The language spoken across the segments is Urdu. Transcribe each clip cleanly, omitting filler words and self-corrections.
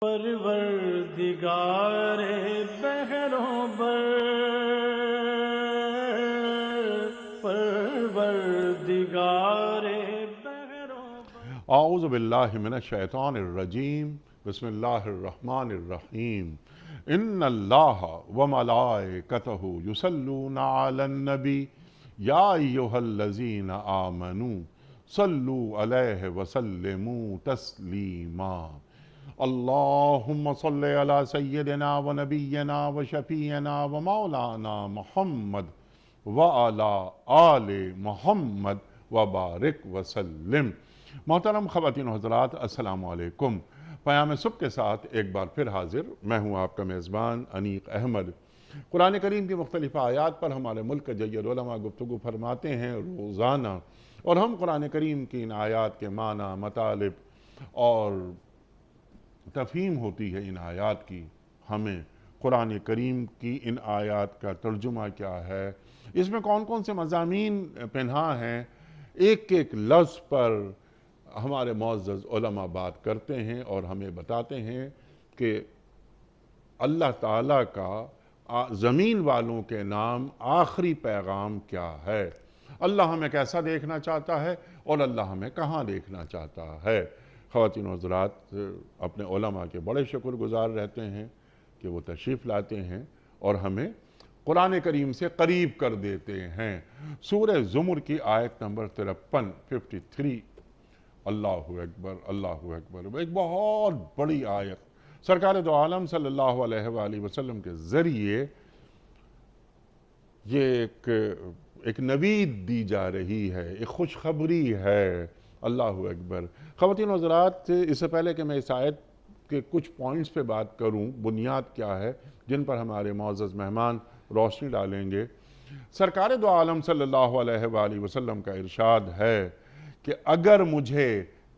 پروردگار بحروں بر، پروردگار بحروں بر۔ اعوذ باللہ من الشیطان الرجیم، بسم اللہ الرحمن الرحیم۔ ان اللہ وملائکتہ یصلون علی النبی یا ایہا الذین آمنوا صلوا علیہ وسلموا تسلیما۔ اللہم صل علی سیدنا ونبینا وشفیعنا ومولانا محمد وعلی آل محمد وبارک وسلم۔ محترم خواتین و حضرات، السلام علیکم۔ پیام صبح کے ساتھ ایک بار پھر حاضر میں ہوں آپ کا میزبان انیق احمد۔ قرآن کریم کی مختلف آیات پر ہمارے ملک کے جید علماء گفتگو فرماتے ہیں روزانہ، اور ہم قرآن کریم کی ان آیات کے معنی، مطالب اور تفہیم ہوتی ہے ان آیات کی، ہمیں قرآن کریم کی ان آیات کا ترجمہ کیا ہے، اس میں کون کون سے مضامین پنہاں ہیں، ایک ایک لفظ پر ہمارے معزز علماء بات کرتے ہیں اور ہمیں بتاتے ہیں کہ اللہ تعالیٰ کا زمین والوں کے نام آخری پیغام کیا ہے، اللہ ہمیں کیسا دیکھنا چاہتا ہے اور اللہ ہمیں کہاں دیکھنا چاہتا ہے۔ خواتین و حضرات اپنے علماء کے بڑے شکر گزار رہتے ہیں کہ وہ تشریف لاتے ہیں اور ہمیں قرآن کریم سے قریب کر دیتے ہیں۔ سورہ زمر کی آیت نمبر 53 اللہ اکبر اللہ اکبر، ایک بہت بڑی آیت سرکار دو عالم صلی اللہ علیہ وآلہ وسلم کے ذریعے یہ ایک نوید دی جا رہی ہے، ایک خوشخبری ہے۔ اللہ اکبر۔ خواتین و حضرات، اس سے پہلے کہ میں اس آیت کے کچھ پوائنٹس پہ بات کروں، بنیاد کیا ہے جن پر ہمارے معزز مہمان روشنی ڈالیں گے، سرکار دو عالم صلی اللہ علیہ وآلہ وسلم کا ارشاد ہے کہ اگر مجھے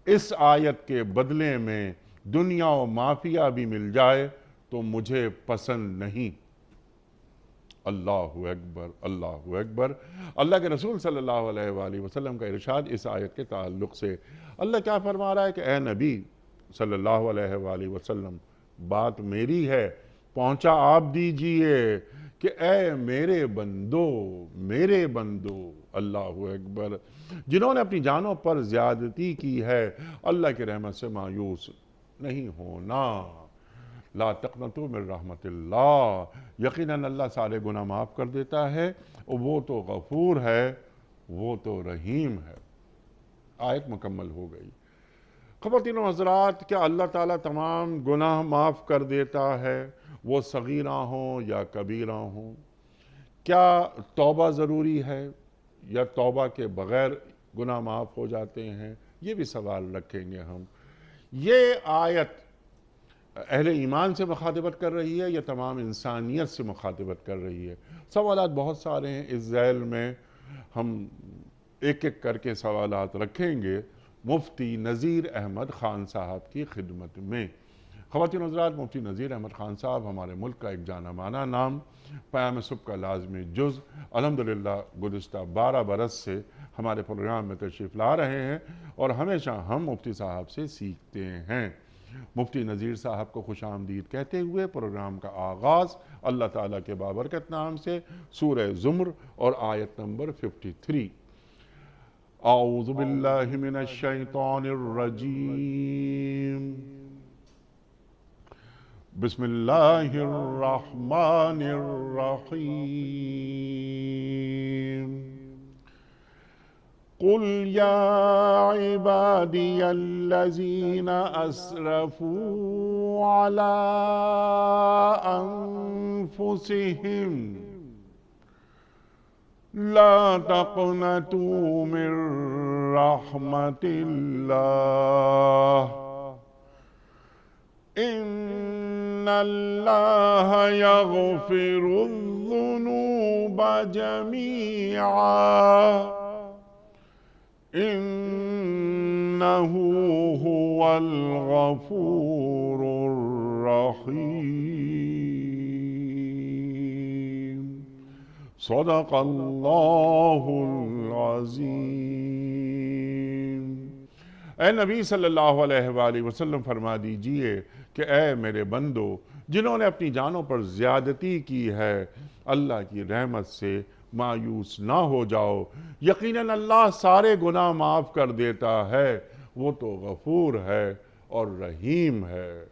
اس آیت کے بدلے میں دنیا و مافیہ بھی مل جائے تو مجھے پسند نہیں۔ اللہ اکبر اللہ اکبر۔ اللہ کے رسول صلی اللہ علیہ وآلہ وسلم کا ارشاد اس آیت کے تعلق سے اللہ کیا فرما رہا ہے کہ اے نبی صلی اللہ علیہ وآلہ وسلم، بات میری ہے، پہنچا آپ دیجئے کہ اے میرے بندو، میرے بندو، اللہ اکبر، جنہوں نے اپنی جانوں پر زیادتی کی ہے، اللہ کی رحمت سے مایوس نہیں ہونا۔ لا تقنطوا من رحمت اللہ، یقیناً اللہ سارے گناہ معاف کر دیتا ہے، وہ تو غفور ہے، وہ تو رحیم ہے۔ آیت مکمل ہو گئی۔ خواتین و حضرات، کیا اللہ تعالیٰ تمام گناہ معاف کر دیتا ہے، وہ صغیرہ ہوں یا کبیرہ ہوں؟ کیا توبہ ضروری ہے یا توبہ کے بغیر گناہ معاف ہو جاتے ہیں؟ یہ بھی سوال رکھیں گے ہم۔ یہ آیت اہل ایمان سے مخاطبت کر رہی ہے یا تمام انسانیت سے مخاطبت کر رہی ہے؟ سوالات بہت سارے ہیں، اس ذیل میں ہم ایک ایک کر کے سوالات رکھیں گے مفتی نذیر احمد خان صاحب کی خدمت میں۔ خواتین و حضرات، مفتی نذیر احمد خان صاحب ہمارے ملک کا ایک جانا مانا نام، پیام صبح کا لازمی جز، الحمدللہ گزشتہ 12 برس سے ہمارے پروگرام میں تشریف لا رہے ہیں اور ہمیشہ ہم مفتی صاحب سے سیکھتے ہیں۔ مفتی نذیر صاحب کو خوش آمدید کہتے ہوئے پروگرام کا آغاز اللہ تعالیٰ کے بابرکت نام سے سورہ زمر اور آیت نمبر 53۔ اعوذ باللہ من الشیطان الرجیم، بسم اللہ الرحمن الرحیم۔ قل یا عبادی الذین اسرفوا علی انفسہم لا تقنطوا من رحمت اللہ ان اللہ یغفر الذنوب جمیعا انہ هو الغفور الرحیم۔ صدق اللہ العظیم۔ اے نبی صلی اللہ علیہ وآلہ وسلم فرما دیجئے کہ اے میرے بندو جنہوں نے اپنی جانوں پر زیادتی کی ہے اللہ کی رحمت سے مایوس نہ ہو جاؤ، یقیناً اللہ سارے گناہ معاف کر دیتا ہے، وہ تو غفور ہے اور رحیم ہے۔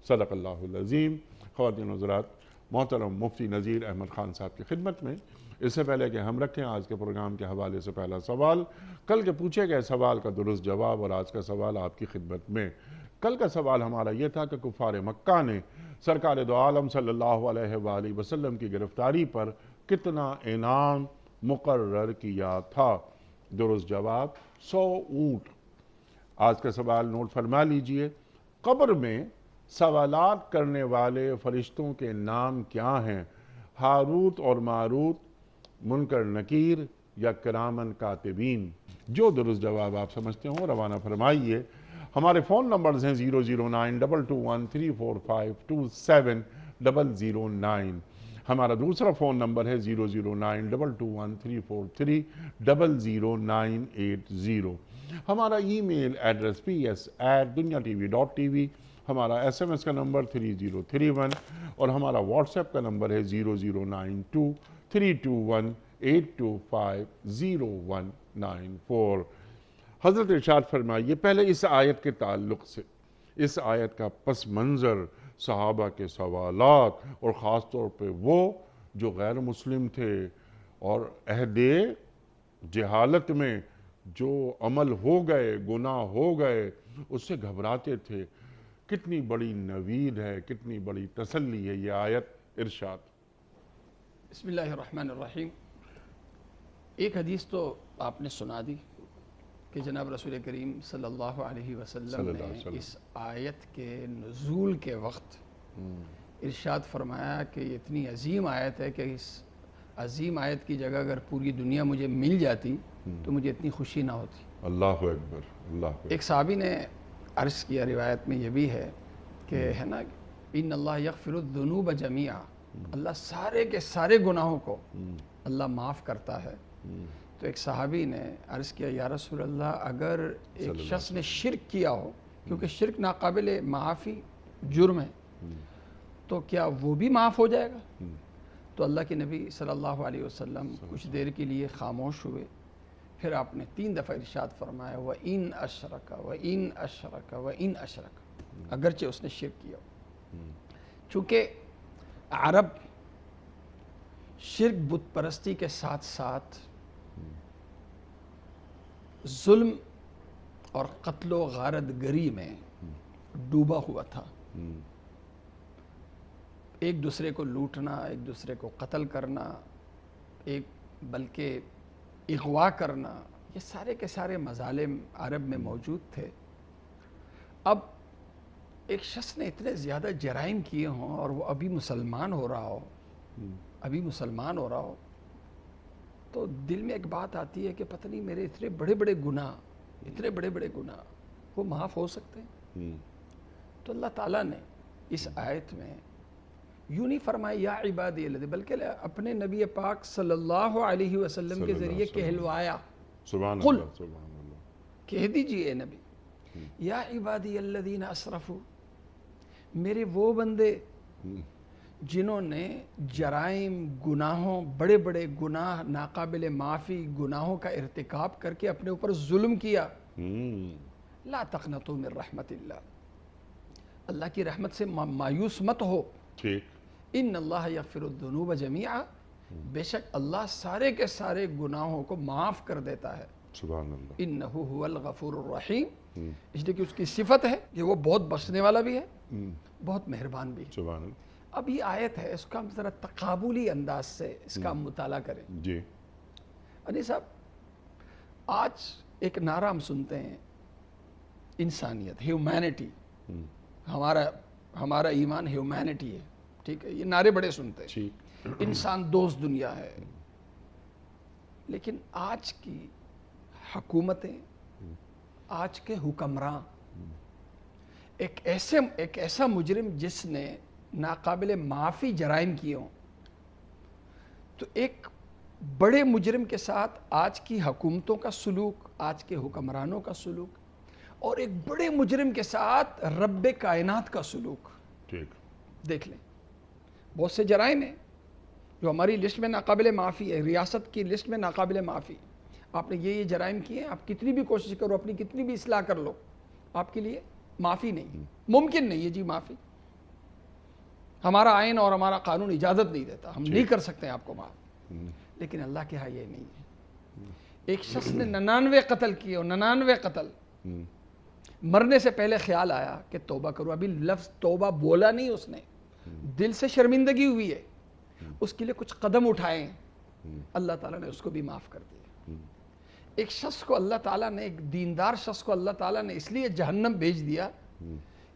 صدق اللہ العظیم۔ خواتین و حضرات، محترم مفتی نذیر احمد خان صاحب کی خدمت میں اس سے پہلے کہ ہم رکھیں آج کے پروگرام کے حوالے سے پہلا سوال، کل کے پوچھے گئے سوال کا درست جواب اور آج کا سوال آپ کی خدمت میں۔ کل کا سوال ہمارا یہ تھا کہ کفار مکہ نے سرکار دو عالم صلی اللہ علیہ وآلہ وسلم کی گرفتاری پر کتنا انعام مقرر کیا تھا؟ درست جواب 100 اونٹ۔ آج کا سوال نوٹ فرما لیجئے، قبر میں سوالات کرنے والے فرشتوں کے نام کیا ہیں؟ ہاروت اور ماروت، منکر نکیر یا کرامن کاتبین؟ جو درست جواب آپ سمجھتے ہوں روانہ فرمائیے۔ ہمارے فون نمبرز ہیں 00922134527 ہمارا دوسرا فون نمبر ہے 0092213452980۔ ہمارا ای میل ایڈریس ps@dunyatv.tv، ہمارا SMS کا نمبر 3031 اور ہمارا واٹس ایپ کا نمبر ہے 009232182509194۔ حضرت ارشاد فرمائیے، پہلے اس آیت کے تعلق سے، اس آیت کا پس منظر، صحابہ کے سوالات اور خاص طور پہ وہ جو غیر مسلم تھے اور عہد جہالت میں جو عمل ہو گئے، گناہ ہو گئے، اس سے گھبراتے تھے، کتنی بڑی نوید ہے، کتنی بڑی تسلی ہے یہ آیت۔ ارشاد۔ بسم اللہ الرحمن الرحیم۔ ایک حدیث تو آپ نے سنا دی کہ جناب رسول کریم صلی اللہ علیہ وسلم نے اس آیت کے نزول کے وقت ارشاد فرمایا کہ یہ اتنی عظیم آیت ہے کہ اس عظیم آیت کی جگہ اگر پوری دنیا مجھے مل جاتی تو مجھے اتنی خوشی نہ ہوتی۔ اللہ اکبر، اللہ اکبر۔ ایک صحابی نے عرض کیا، روایت میں یہ بھی ہے کہ ہے نا، ان اللہ یغفر الذنوب جمیعا، اللہ سارے کے سارے گناہوں کو اللہ معاف کرتا ہے۔ تو ایک صحابی نے عرض کیا، یا رسول اللہ اگر ایک شخص نے شرک کیا ہو، کیونکہ شرک ناقابل معافی جرم ہے، تو کیا وہ بھی معاف ہو جائے گا؟ تو اللہ کے نبی صلی اللہ علیہ وسلم کچھ دیر کے لیے خاموش ہوئے، پھر آپ نے 3 دفعہ ارشاد فرمایا، وَإِنْ أَشْرَكَ وَإِنْ أَشْرَكَ وَإِنْ أَشْرَكَ، اگرچہ اس نے شرک کیا ہو۔ چونکہ عرب شرک بت پرستی کے ساتھ ساتھ ظلم اور قتل و غارت گری میں ڈوبا ہوا تھا۔ ایک دوسرے کو لوٹنا، ایک دوسرے کو قتل کرنا، بلکہ اغوا کرنا، یہ سارے کے سارے مظالم عرب میں موجود تھے۔ اب ایک شخص نے اتنے زیادہ جرائم کیے ہوں اور وہ ابھی مسلمان ہو رہا ہو، تو دل میں ایک بات آتی ہے کہ پتہ نہیں میرے اتنے بڑے بڑے گناہ وہ معاف ہو سکتے ہیں؟ تو اللہ تعالیٰ نے اس آیت میں یوں نہیں فرمایا یا عبادی الذی، بلکہ اپنے نبی پاک صلی اللہ علیہ وسلم کے ذریعے کہلوایا، سبحان قل، اللہ، سبحان اللہ، کہہ دیجئے اے نبی، یا عبادی الذین اسرفوا، میرے وہ بندے جنہوں نے جرائم، گناہوں، بڑے بڑے گناہ، ناقابل معافی گناہوں کا ارتکاب کر کے اپنے اوپر ظلم کیا، لا تقنطوا من رحمت اللہ کی رحمت سے مایوس مت ہو۔ ٹھیک۔ ان اللہ یغفر الذنوب جمیعا، بے شک اللہ سارے کے سارے گناہوں کو معاف کر دیتا ہے۔ سبحان اللہ۔ انہ هو الغفور الرحیم، اس لیے کہ اس کی صفت ہے کہ وہ بہت بخشنے والا بھی ہے، بہت مہربان بھی ہے۔ سبحان اللہ۔ اب یہ آیت ہے، اس کا ہم ذرا تقابلی انداز سے اس کا ہم مطالعہ کریں۔ جی۔ انیس صاحب، آج ایک نعرہ ہم سنتے ہیں، انسانیت، ہیومینٹی، ہمارا ایمان ہیومینٹی ہے، ٹھیک ہے، یہ نعرے بڑے سنتے ہیں، انسان دوست دنیا ہے۔ لیکن آج کی حکومتیں، آج کے حکمراں، ایک ایسا مجرم جس نے ناقابل معافی جرائم کیے ہوں، تو ایک بڑے مجرم کے ساتھ آج کی حکومتوں کا سلوک، آج کے حکمرانوں کا سلوک، اور ایک بڑے مجرم کے ساتھ رب کائنات کا سلوک. ٹھیک. دیکھ لیں بہت سے جرائم ہیں جو ہماری لسٹ میں ناقابل معافی ہے, ریاست کی لسٹ میں ناقابل معافی. آپ نے یہ جرائم کیے ہیں, آپ کتنی بھی کوشش کرو, اپنی کتنی بھی اصلاح کر لو, آپ کے لیے معافی نہیں, ممکن نہیں ہے جی معافی. ہمارا آئین اور ہمارا قانون اجازت نہیں دیتا, ہم نہیں کر سکتے ہیں آپ کو معاف. لیکن اللہ کے ہاں یہ نہیں ہے. ایک شخص نے 99 قتل کیے, اور 99 قتل, مرنے سے پہلے خیال آیا کہ توبہ کرو. ابھی لفظ توبہ بولا نہیں اس نے, دل سے شرمندگی ہوئی ہے, اس کے لیے کچھ قدم اٹھائے, اللہ تعالیٰ نے اس کو بھی معاف کر دیا. ایک شخص کو اللہ تعالیٰ نے, ایک دیندار شخص کو اللہ تعالیٰ نے اس لیے جہنم بھیج دیا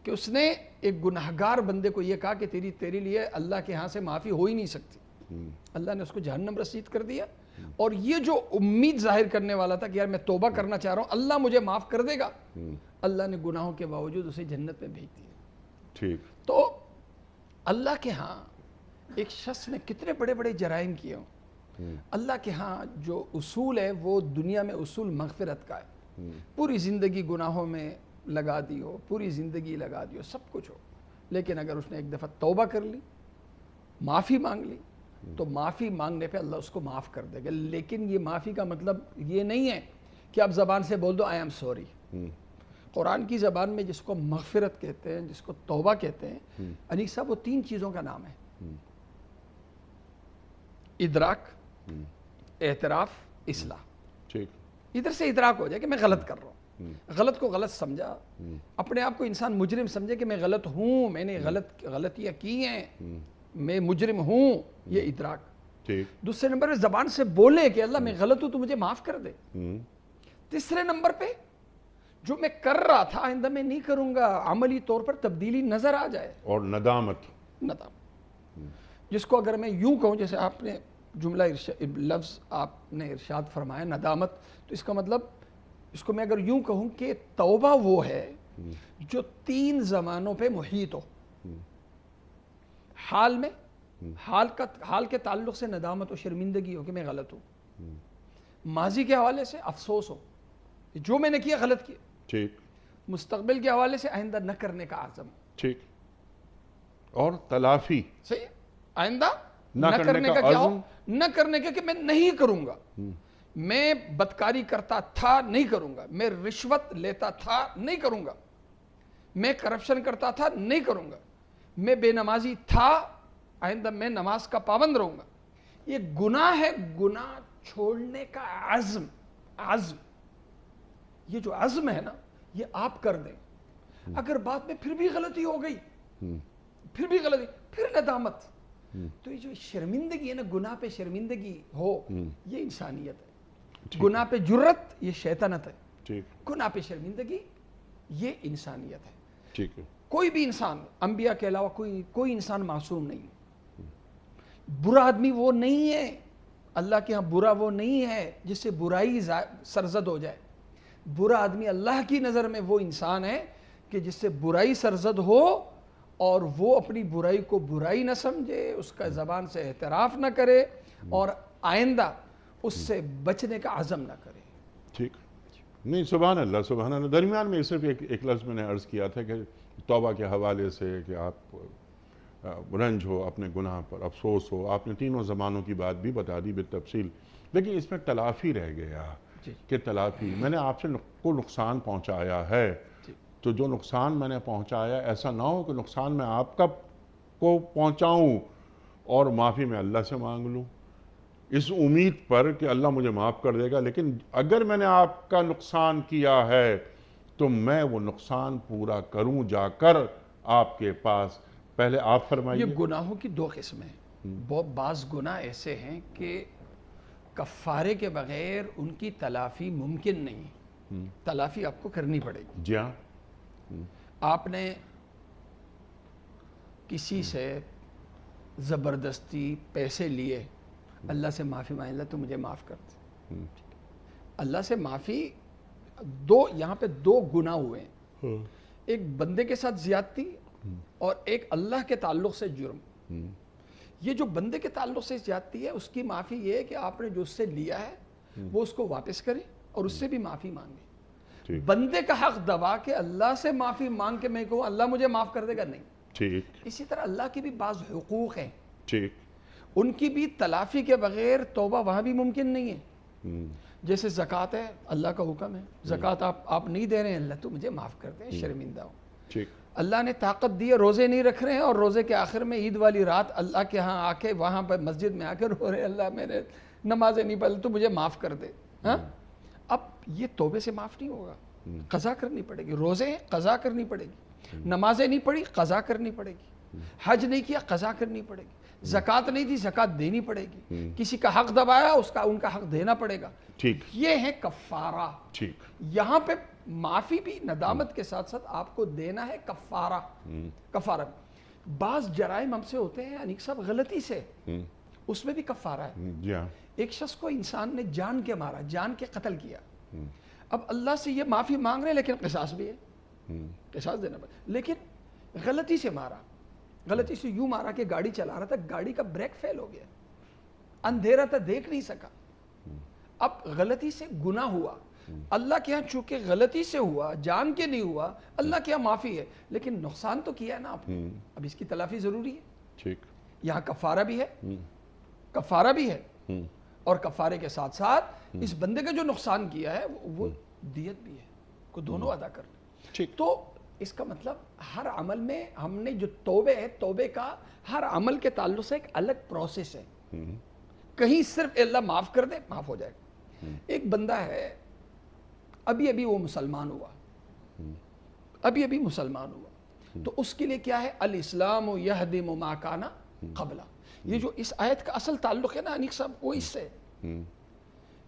کہ اس نے ایک گناہگار بندے کو یہ کہا کہ تیرے لیے اللہ کے ہاں سے معافی ہو ہی نہیں سکتی. اللہ نے اس کو جہنم رسید کر دیا. اور یہ جو امید ظاہر کرنے والا تھا کہ یار میں توبہ کرنا چاہ رہا ہوں, اللہ مجھے معاف کر دے گا, اللہ نے گناہوں کے باوجود اسے جنت میں بھیج دیا. ٹھیک. تو اللہ کے ہاں ایک شخص نے کتنے بڑے بڑے جرائم کیے ہوں, اللہ کے ہاں جو اصول ہے وہ دنیا میں اصول مغفرت کا ہے. پوری زندگی گناہوں میں لگا دی ہو, پوری زندگی لگا دی ہو, سب کچھ ہو, لیکن اگر اس نے ایک دفعہ توبہ کر لی, معافی مانگ لی, تو معافی مانگنے پہ اللہ اس کو معاف کر دے گا. لیکن یہ معافی کا مطلب یہ نہیں ہے کہ آپ زبان سے بول دو آئی ایم سوری. قرآن کی زبان میں جس کو مغفرت کہتے ہیں, جس کو توبہ کہتے ہیں, انیس صاحب وہ 3 چیزوں کا نام ہے. ادراک, اعتراف, اصلاح. ٹھیک. ادھر سے ادراک ہو جائے کہ میں غلط کر رہا ہوں, غلط کو غلط سمجھا, اپنے آپ کو انسان مجرم سمجھے کہ میں غلط ہوں, میں نے غلطیاں کی ہیں, میں مجرم ہوں, یہ ادراک. ٹھیک. دوسرے نمبر پہ زبان سے بولے کہ اللہ میں غلط ہوں تو مجھے معاف کر دے. تیسرے نمبر پہ جو میں کر رہا تھا آئندہ میں نہیں کروں گا, عملی طور پر تبدیلی نظر آ جائے. اور ندامت. جس کو اگر میں یوں کہوں, جیسے آپ نے جملہ لفظ آپ نے ارشاد فرمایا ندامت, تو اس کا مطلب اس کو میں اگر یوں کہوں کہ توبہ وہ ہے جو 3 زمانوں پہ محیط ہو. حال میں, حال کے تعلق سے ندامت و شرمندگی ہو کہ میں غلط ہوں. ماضی کے حوالے سے افسوس ہو جو میں نے کیا غلط کیا. ٹھیک. مستقبل کے حوالے سے آئندہ نہ کرنے کا عزم. ٹھیک. اور تلافی. صحیح, آئندہ نہ کرنے کا کیا ہو, نہ کرنے کا کہ میں نہیں کروں گا, میں بدکاری کرتا تھا نہیں کروں گا, میں رشوت لیتا تھا نہیں کروں گا, میں کرپشن کرتا تھا نہیں کروں گا, میں بے نمازی تھا آئندہ میں نماز کا پابند رہوں گا. یہ گناہ ہے, گناہ چھوڑنے کا عزم. یہ جو عزم ہے نا یہ آپ کر دیں. اگر بعد میں پھر بھی غلطی ہو گئی, پھر ندامت, تو یہ جو شرمندگی ہے نا, گناہ پہ شرمندگی ہو, یہ انسانیت ہے. گناہ پہ جرت یہ شیطنت ہے. گناہ پہ شرمندگی یہ انسانیت ہے. ٹھیک ہے. کوئی بھی انسان, انبیاء کے علاوہ کوئی انسان معصوم نہیں. برا آدمی وہ نہیں ہے, اللہ کے ہاں برا وہ نہیں ہے جس سے برائی سرزد ہو جائے. برا آدمی اللہ کی نظر میں وہ انسان ہے کہ جس سے برائی سرزد ہو اور وہ اپنی برائی کو برائی نہ سمجھے, اس کا زبان سے اعتراف نہ کرے اور آئندہ اس سے بچنے کا عزم نہ کرے. ٹھیک. نہیں, سبحان اللہ, سبحان اللہ. درمیان میں صرف ایک لفظ میں نے عرض کیا تھا کہ توبہ کے حوالے سے کہ آپ رنج ہو, اپنے گناہ پر افسوس ہو, آپ نے 3 زمانوں کی بات بھی بتا دی بالتفصیل, لیکن اس میں تلافی رہ گیا کہ تلافی. میں نے آپ سے کو نقصان پہنچایا ہے, تو جو نقصان میں نے پہنچایا ایسا نہ ہو کہ نقصان میں آپ کو پہنچاؤں اور معافی میں اللہ سے مانگ لوں اس امید پر کہ اللہ مجھے معاف کر دے گا. لیکن اگر میں نے آپ کا نقصان کیا ہے تو میں وہ نقصان پورا کروں جا کر آپ کے پاس. پہلے آپ فرمائیے. یہ گناہوں کی 2 قسمیں ہیں. بعض گناہ ایسے ہیں کہ کفارے کے بغیر ان کی تلافی ممکن نہیں. تلافی آپ کو کرنی پڑے گی. جی ہاں. آپ نے کسی سے زبردستی پیسے لیے, اللہ سے معافی مانگ لیا تو مجھے معاف کر دے. اللہ سے معافی, یہاں پہ 2 گناہ ہوئے ہیں. ایک بندے کے ساتھ زیادتی اور ایک اللہ کے تعلق سے جرم. یہ جو بندے کے تعلق سے زیادتی ہے اس کی معافی یہ ہے کہ آپ نے جو اس سے لیا ہے وہ اس کو واپس کریں اور اس سے بھی معافی مانگیں. ٹھیک بندے کا حق دبا کے اللہ سے معافی مانگ کے میں کہوں اللہ مجھے معاف کر دے گا، نہیں. ٹھیک اسی طرح اللہ کے بھی بعض حقوق ہیں، ٹھیک ان کی بھی تلافی کے بغیر توبہ وہاں بھی ممکن نہیں ہے. ہم، جیسے زکوٰۃ ہے، اللہ کا حکم ہے، زکوٰۃ آپ نہیں دے رہے ہیں، اللہ تو مجھے معاف کر دیں، شرمندہ ہوں. ٹھیک اللہ نے طاقت دی ہے، روزے نہیں رکھ رہے ہیں، اور روزے کے آخر میں عید والی رات اللہ کے ہاں آ کے وہاں پر مسجد میں آ کے رو رہے اللہ میں نے نمازیں نہیں پڑھی تو مجھے معاف کر دے. ہاں اب یہ توبے سے معاف نہیں ہوگا، قضا کرنی پڑے گی. روزے ہیں، قضا کرنی پڑے گی. نمازیں نہیں پڑھی، قضا کرنی پڑے گی. حج نہیں کیا، قضا کرنی پڑے گی. زکوٰۃ نہیں دی، زکوٰۃ دینی پڑے گی. کسی کا حق دبایا، ان کا حق دینا پڑے گا. ٹھیک یہ ہے کفارہ. ٹھیک یہاں پہ معافی بھی ندامت کے ساتھ ساتھ آپ کو دینا ہے کفارہ. کفارہ بعض جرائم ہم سے ہوتے ہیں انیق صاحب غلطی سے، اس میں بھی کفارہ ہے. جی ہاں ایک شخص کو انسان نے جان کے مارا، جان کے قتل کیا. اب اللہ سے یہ معافی مانگ رہے ہیں لیکن قصاص بھی ہے، قصاص دینا پڑے. لیکن غلطی سے مارا، غلطی سے یوں مارا کہ گاڑی چلا رہا تھا، گاڑی کا بریک فیل ہو گیا، اندھیرا تھا، دیکھ نہیں سکا. اب غلطی سے گناہ ہوا، اللہ کے ہاں چونکہ غلطی سے ہوا، جان کے نہیں ہوا، اللہ کے ہاں معافی ہے، لیکن نقصان تو کیا ہے نا آپ نے. اب اس کی تلافی ضروری ہے. ٹھیک یہاں کفارہ بھی ہے، کفارہ بھی ہے، اور کفارے کے ساتھ ساتھ اس بندے کا جو نقصان کیا ہے وہ دیت بھی ہے، کو دونوں ادا کرنا. ٹھیک تو اس کا مطلب ہر عمل میں ہم نے جو توبے ہے، توبے کا ہر عمل کے تعلق سے ایک الگ پروسیس ہے. کہیں صرف اللہ معاف کر دے، معاف ہو جائے گا. ایک بندہ ہے ابھی وہ مسلمان ہوا، ابھی مسلمان ہوا، تو اس کے لیے کیا ہے؟ الاسلام یہدم ما کان قبلہ. یہ جو اس آیت کا اصل تعلق ہے نا انیق صاحب، وہ اس سے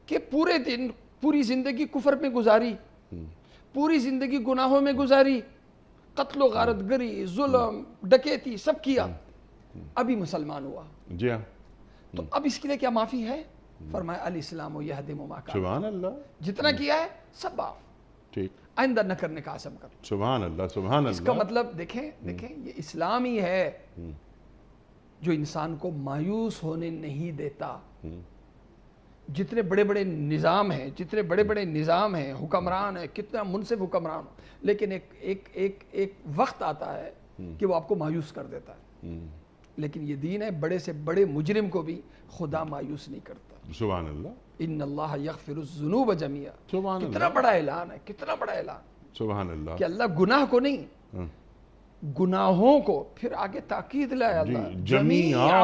کہ پورے دن پوری زندگی کفر میں گزاری، پوری زندگی گناہوں میں گزاری، قتل و غارت گری، ظلم، ڈکیتی سب کیا، ابھی مسلمان ہوا. جی ہاں تو اب اس کے لیے کیا معافی ہے؟ فرمایا الاسلام یہدم ما کان. سبحان اللہ. جتنا کیا ہے سب معاف، ٹھیک آئندہ نہ کرنے کا عزم کر. سبحان اللہ سبحان اس کا اللہ. مطلب دیکھیں یہ اسلام ہی ہے جو انسان کو مایوس ہونے نہیں دیتا. جتنے بڑے بڑے نظام ہیں، حکمران ہیں، کتنا منصف حکمران، لیکن ایک وقت آتا ہے کہ وہ آپ کو مایوس کر دیتا ہے. لیکن یہ دین ہے، بڑے سے بڑے مجرم کو بھی خدا مایوس نہیں کرتا. سبحان اللہ ان اللہ یغفر الذنوب جميعا. سبحان کتنا بڑا اعلان ہے، کتنا بڑا اعلان سبحان اللہ. کہ اللہ گناہ کو نہیں، گناہوں کو، پھر آگے تاکید لائے اللہ جمیعا.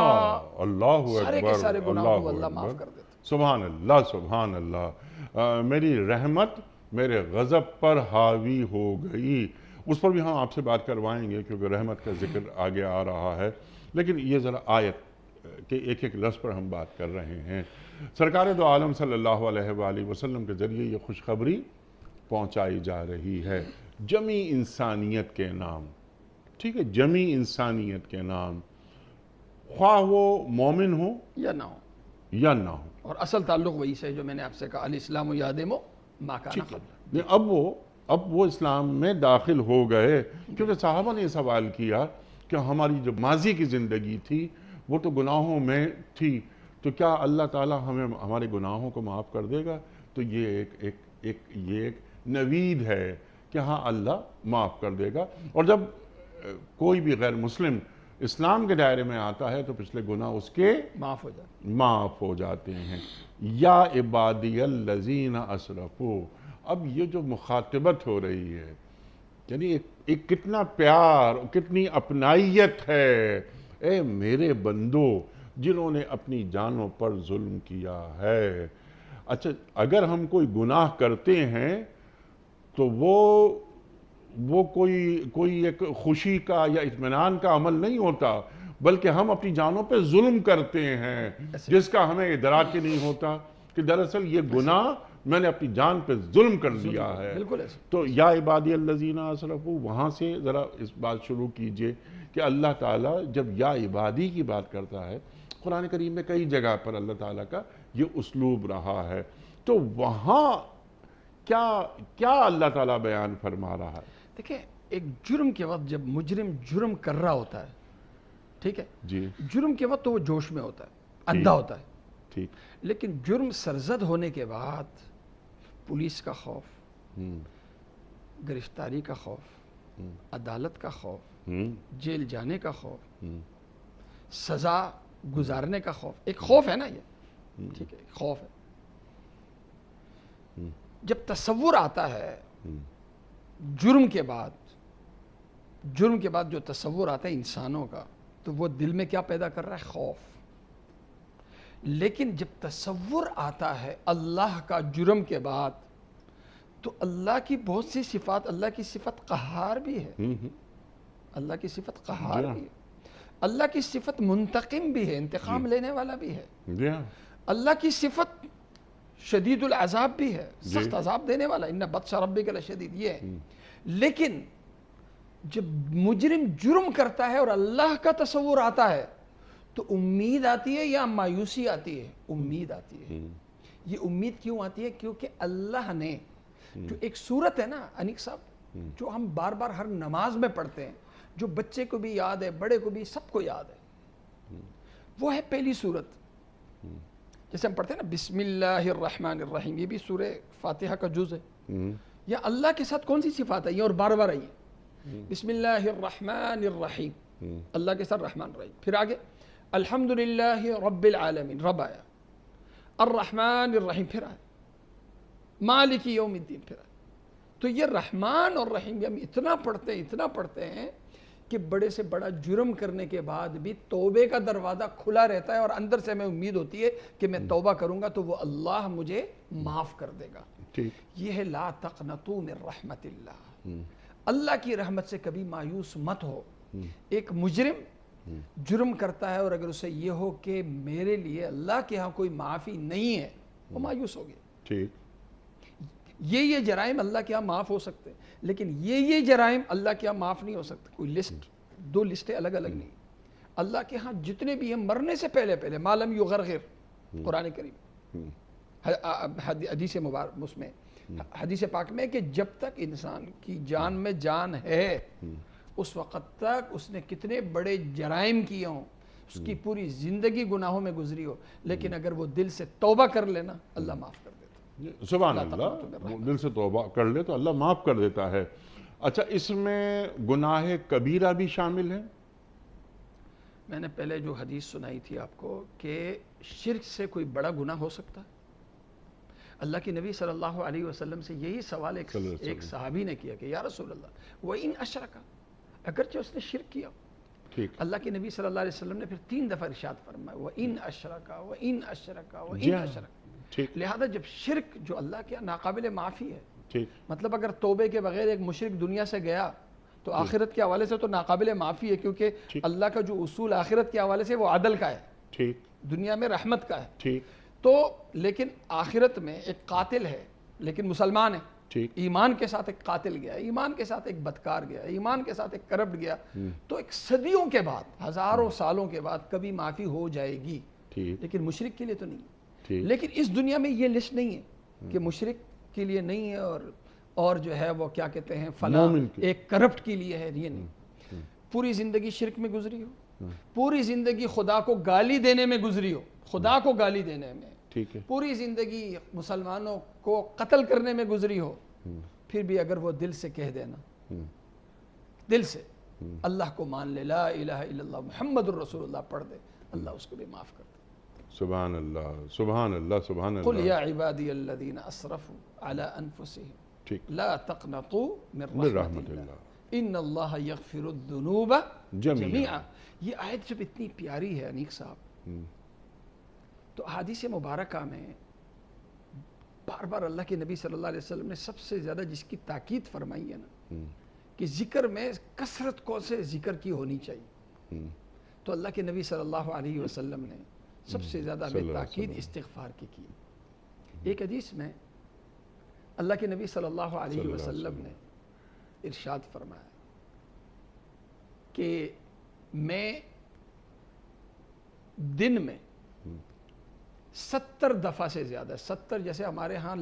اللہ سارے کے اکبر سارے گناہوں کو اللہ اللہ معاف اکبر. کر دیتا. سبحان اللہ سبحان اللہ. میری رحمت میرے غضب پر حاوی ہو گئی. اس پر بھی ہم آپ سے بات کروائیں گے کیونکہ رحمت کا ذکر آگے آ رہا ہے، لیکن یہ ذرا آیت کے ایک ایک لفظ پر ہم بات کر رہے ہیں. سرکار دو عالم صلی اللہ علیہ وآلہ وسلم کے ذریعے یہ خوشخبری پہنچائی جا رہی ہے جمی انسانیت کے نام. ٹھیک ہے، جمی انسانیت کے نام، خواہ وہ مومن ہو یا نہ ہو. یا نہ ہو. اور اصل تعلق وہی سے جو میں نے آپ سے کہا، الاسلام یہدم ما کان قبلہ. اب وہ اسلام میں داخل ہو گئے، کیونکہ صحابہ نے یہ سوال کیا کہ ہماری جو ماضی کی زندگی تھی وہ تو گناہوں میں تھی، تو کیا اللہ تعالیٰ ہمیں ہمارے گناہوں کو معاف کر دے گا؟ تو یہ ایک نوید ہے کہ ہاں اللہ معاف کر دے گا. اور جب کوئی بھی غیر مسلم اسلام کے دائرے میں آتا ہے تو پچھلے گناہ اس کے معاف ہو جاتے ہیں. یا عبادی الذین اسرفوا. اب یہ جو مخاطبت ہو رہی ہے، یعنی ایک کتنا پیار، کتنی اپنائیت ہے. اے میرے بندو جنہوں نے اپنی جانوں پر ظلم کیا ہے. اچھا، اگر ہم کوئی گناہ کرتے ہیں تو وہ کوئی ایک خوشی کا یا اطمینان کا عمل نہیں ہوتا، بلکہ ہم اپنی جانوں پہ ظلم کرتے ہیں جس کا ہمیں ادراک ہی نہیں ہوتا کہ دراصل یہ گناہ میں نے اپنی جان پہ ظلم کر دیا ہے. بالکل ایسا. تو یا عبادی الذین اسرفوا، وہاں سے ذرا اس بات شروع کیجئے کہ اللہ تعالیٰ جب یا عبادی کی بات کرتا ہے، قرآن کریم میں کئی جگہ پر اللہ تعالیٰ کا یہ اسلوب رہا ہے، تو وہاں کیا اللہ تعالیٰ بیان فرما رہا ہے؟ دیکھیں، ایک جرم کے وقت جب مجرم جرم کر رہا ہوتا ہے، ٹھیک ہے، جی جرم کے وقت تو وہ جوش میں ہوتا ہے، اندھا ہوتا ہے. ٹھیک. لیکن جرم سرزد ہونے کے بعد پولیس کا خوف، گرفتاری کا خوف، عدالت کا خوف، جیل جانے کا خوف، سزا گزارنے کا خوف، ایک خوف ہے نا یہ، ٹھیک ہے، ایک خوف ہے۔ جب تصور آتا ہے جرم کے بعد جو تصور آتا ہے انسانوں کا، تو وہ دل میں کیا پیدا کر رہا ہے؟ خوف۔ لیکن جب تصور آتا ہے اللہ کا جرم کے بعد، تو اللہ کی بہت سی صفات، اللہ کی صفت قہار بھی ہے، اللہ کی صفت قہار بھی ہے، اللہ کی صفت منتقم بھی ہے، انتقام لینے والا بھی ہے، اللہ کی صفت شدید العذاب بھی ہے، سخت عذاب دینے والا، ان بطش ربک لشدید، یہ ہے۔ لیکن جب مجرم جرم کرتا ہے اور اللہ کا تصور آتا ہے تو امید آتی ہے یا مایوسی آتی ہے؟ امید آتی ہے۔ یہ امید کیوں آتی ہے؟ کیونکہ اللہ نے جو ایک صورت ہے نا انیق صاحب، جو ہم بار بار ہر نماز میں پڑھتے ہیں، جو بچے کو بھی یاد ہے، بڑے کو بھی، سب کو یاد ہے، وہ ہے پہلی صورت، جیسے ہم پڑھتے ہیں نا بسم اللہ الرحمن الرحیم، یہ بھی سورہ فاتحہ کا جز ہے۔ یا اللہ کے ساتھ کون سی صفات ہے یہ اور بار بار آئی ہے؟ بسم اللہ الرحمن الرحیم، اللہ کے ساتھ رحمان الرحیم۔ پھر آگے الحمدللہ رب العالمین، رب آیا، الرحمن الرحیم پھر آیا، مالک یوم الدین پھر آیا۔ تو یہ رحمان اور رحیم ہم اتنا پڑھتے ہیں کہ بڑے سے بڑا جرم کرنے کے بعد بھی توبے کا دروازہ کھلا رہتا ہے، اور اندر سے ہمیں امید ہوتی ہے کہ میں توبہ کروں گا تو وہ اللہ مجھے معاف کر دے گا۔ یہ ہے لا تقنطوا من رحمت اللہ، اللہ کی رحمت سے کبھی مایوس مت ہو۔ ایک مجرم جرم کرتا ہے اور اگر اسے یہ ہو کہ میرے لیے اللہ کے ہاں کوئی معافی نہیں ہے، وہ مایوس ہو گیا۔ یہ جرائم اللہ کے ہاں معاف ہو سکتے ہیں، لیکن یہ جرائم اللہ کے ہاں معاف نہیں ہو سکتے۔ کوئی لسٹ، دو لسٹیں الگ الگ نہیں۔ اللہ کے ہاں جتنے بھی ہیں مرنے سے پہلے ما لم یغرغر، قرآن کریم حدیث مبارک اس میں، حدیث پاک میں، کہ جب تک انسان کی جان میں جان ہے اس وقت تک اس نے کتنے بڑے جرائم کیے ہوں، اس کی پوری زندگی گناہوں میں گزری ہو، لیکن اگر وہ دل سے توبہ کر لینا اللہ معاف کر دیتا۔ سبحان اللہ، دل سے توبہ کر لے تو اللہ معاف کر دیتا ہے۔ اچھا، اس میں گناہ کبیرہ بھی شامل ہے؟ میں نے پہلے جو حدیث سنائی تھی آپ کو کہ شرک سے کوئی بڑا گناہ ہو سکتا ہے؟ اللہ کی نبی صلی اللہ علیہ وسلم سے یہی سوال ایک صحابی نے کیا کہ یا رسول اللہ وَإِنْ أَشْرَكَ، اگرچہ اس نے شرک کیا، اللہ کے نبی صلی اللہ علیہ وسلم نے پھر 3 دفعہ ارشاد فرمایا وَإِنْ أَشْرَكَ وَإِنْ أَشْرَكَ وَإِنْ أَشْرَكَ۔ لہذا جب شرک جو اللہ کے ناقابل معافی ہے، مطلب اگر توبے کے بغیر ایک مشرک دنیا سے گیا تو آخرت کے حوالے سے تو ناقابل معافی ہے، کیونکہ اللہ کا جو اصول آخرت کے حوالے سے وہ عدل کا ہے، دنیا میں رحمت کا ہے۔ تو لیکن آخرت میں ایک قاتل ہے لیکن مسلمان ہے، ایمان کے ساتھ ایک قاتل گیا، ایمان کے ساتھ ایک بدکار گیا، ایمان کے ساتھ ایک کرپٹ گیا، تو ایک صدیوں کے بعد، ہزاروں سالوں کے بعد کبھی معافی ہو جائے گی، لیکن مشرک کے لیے تو نہیں۔ لیکن اس دنیا میں یہ لسٹ نہیں ہے کہ مشرک کے لیے نہیں ہے اور جو ہے وہ کیا کہتے ہیں فلاں ایک کرپٹ کے لیے ہے، یہ نہیں۔ پوری زندگی شرک میں گزری ہو، پوری زندگی خدا کو گالی دینے میں گزری ہو، خدا کو گالی دینے میں، پوری زندگی مسلمانوں کو قتل کرنے میں گزری ہو، پھر بھی اگر وہ دل سے کہہ دینا، دل سے اللہ کو مان لے، لا الہ الا اللہ محمد الرسول اللہ پڑھ دے، اللہ اس کو بھی معاف کر دے۔ سبحان اللہ، سبحان اللہ، سبحان اللہ۔ قل یا عبادی الذین اسرفوا علی انفسهم لا تقنطوا من رحمت اللہ ان اللہ یغفر الذنوب جميعا۔ یہ آیت جب اتنی پیاری ہے انیق صاحب، تو احادیث مبارکہ میں بار بار اللہ کے نبی صلی اللہ علیہ وسلم نے سب سے زیادہ جس کی تاکید فرمائی ہے نا کہ ذکر میں کثرت کو سے ذکر کی ہونی چاہیے، تو اللہ کے نبی صلی اللہ علیہ وسلم نے سب سے زیادہ ہمیں تاکید استغفار کی۔ ایک حدیث میں اللہ کے نبی صلی اللہ علیہ وسلم نے ارشاد فرمایا کہ میں دن میں 70 دفعہ سے زیادہ، 70 جیسے ہمارے ہاں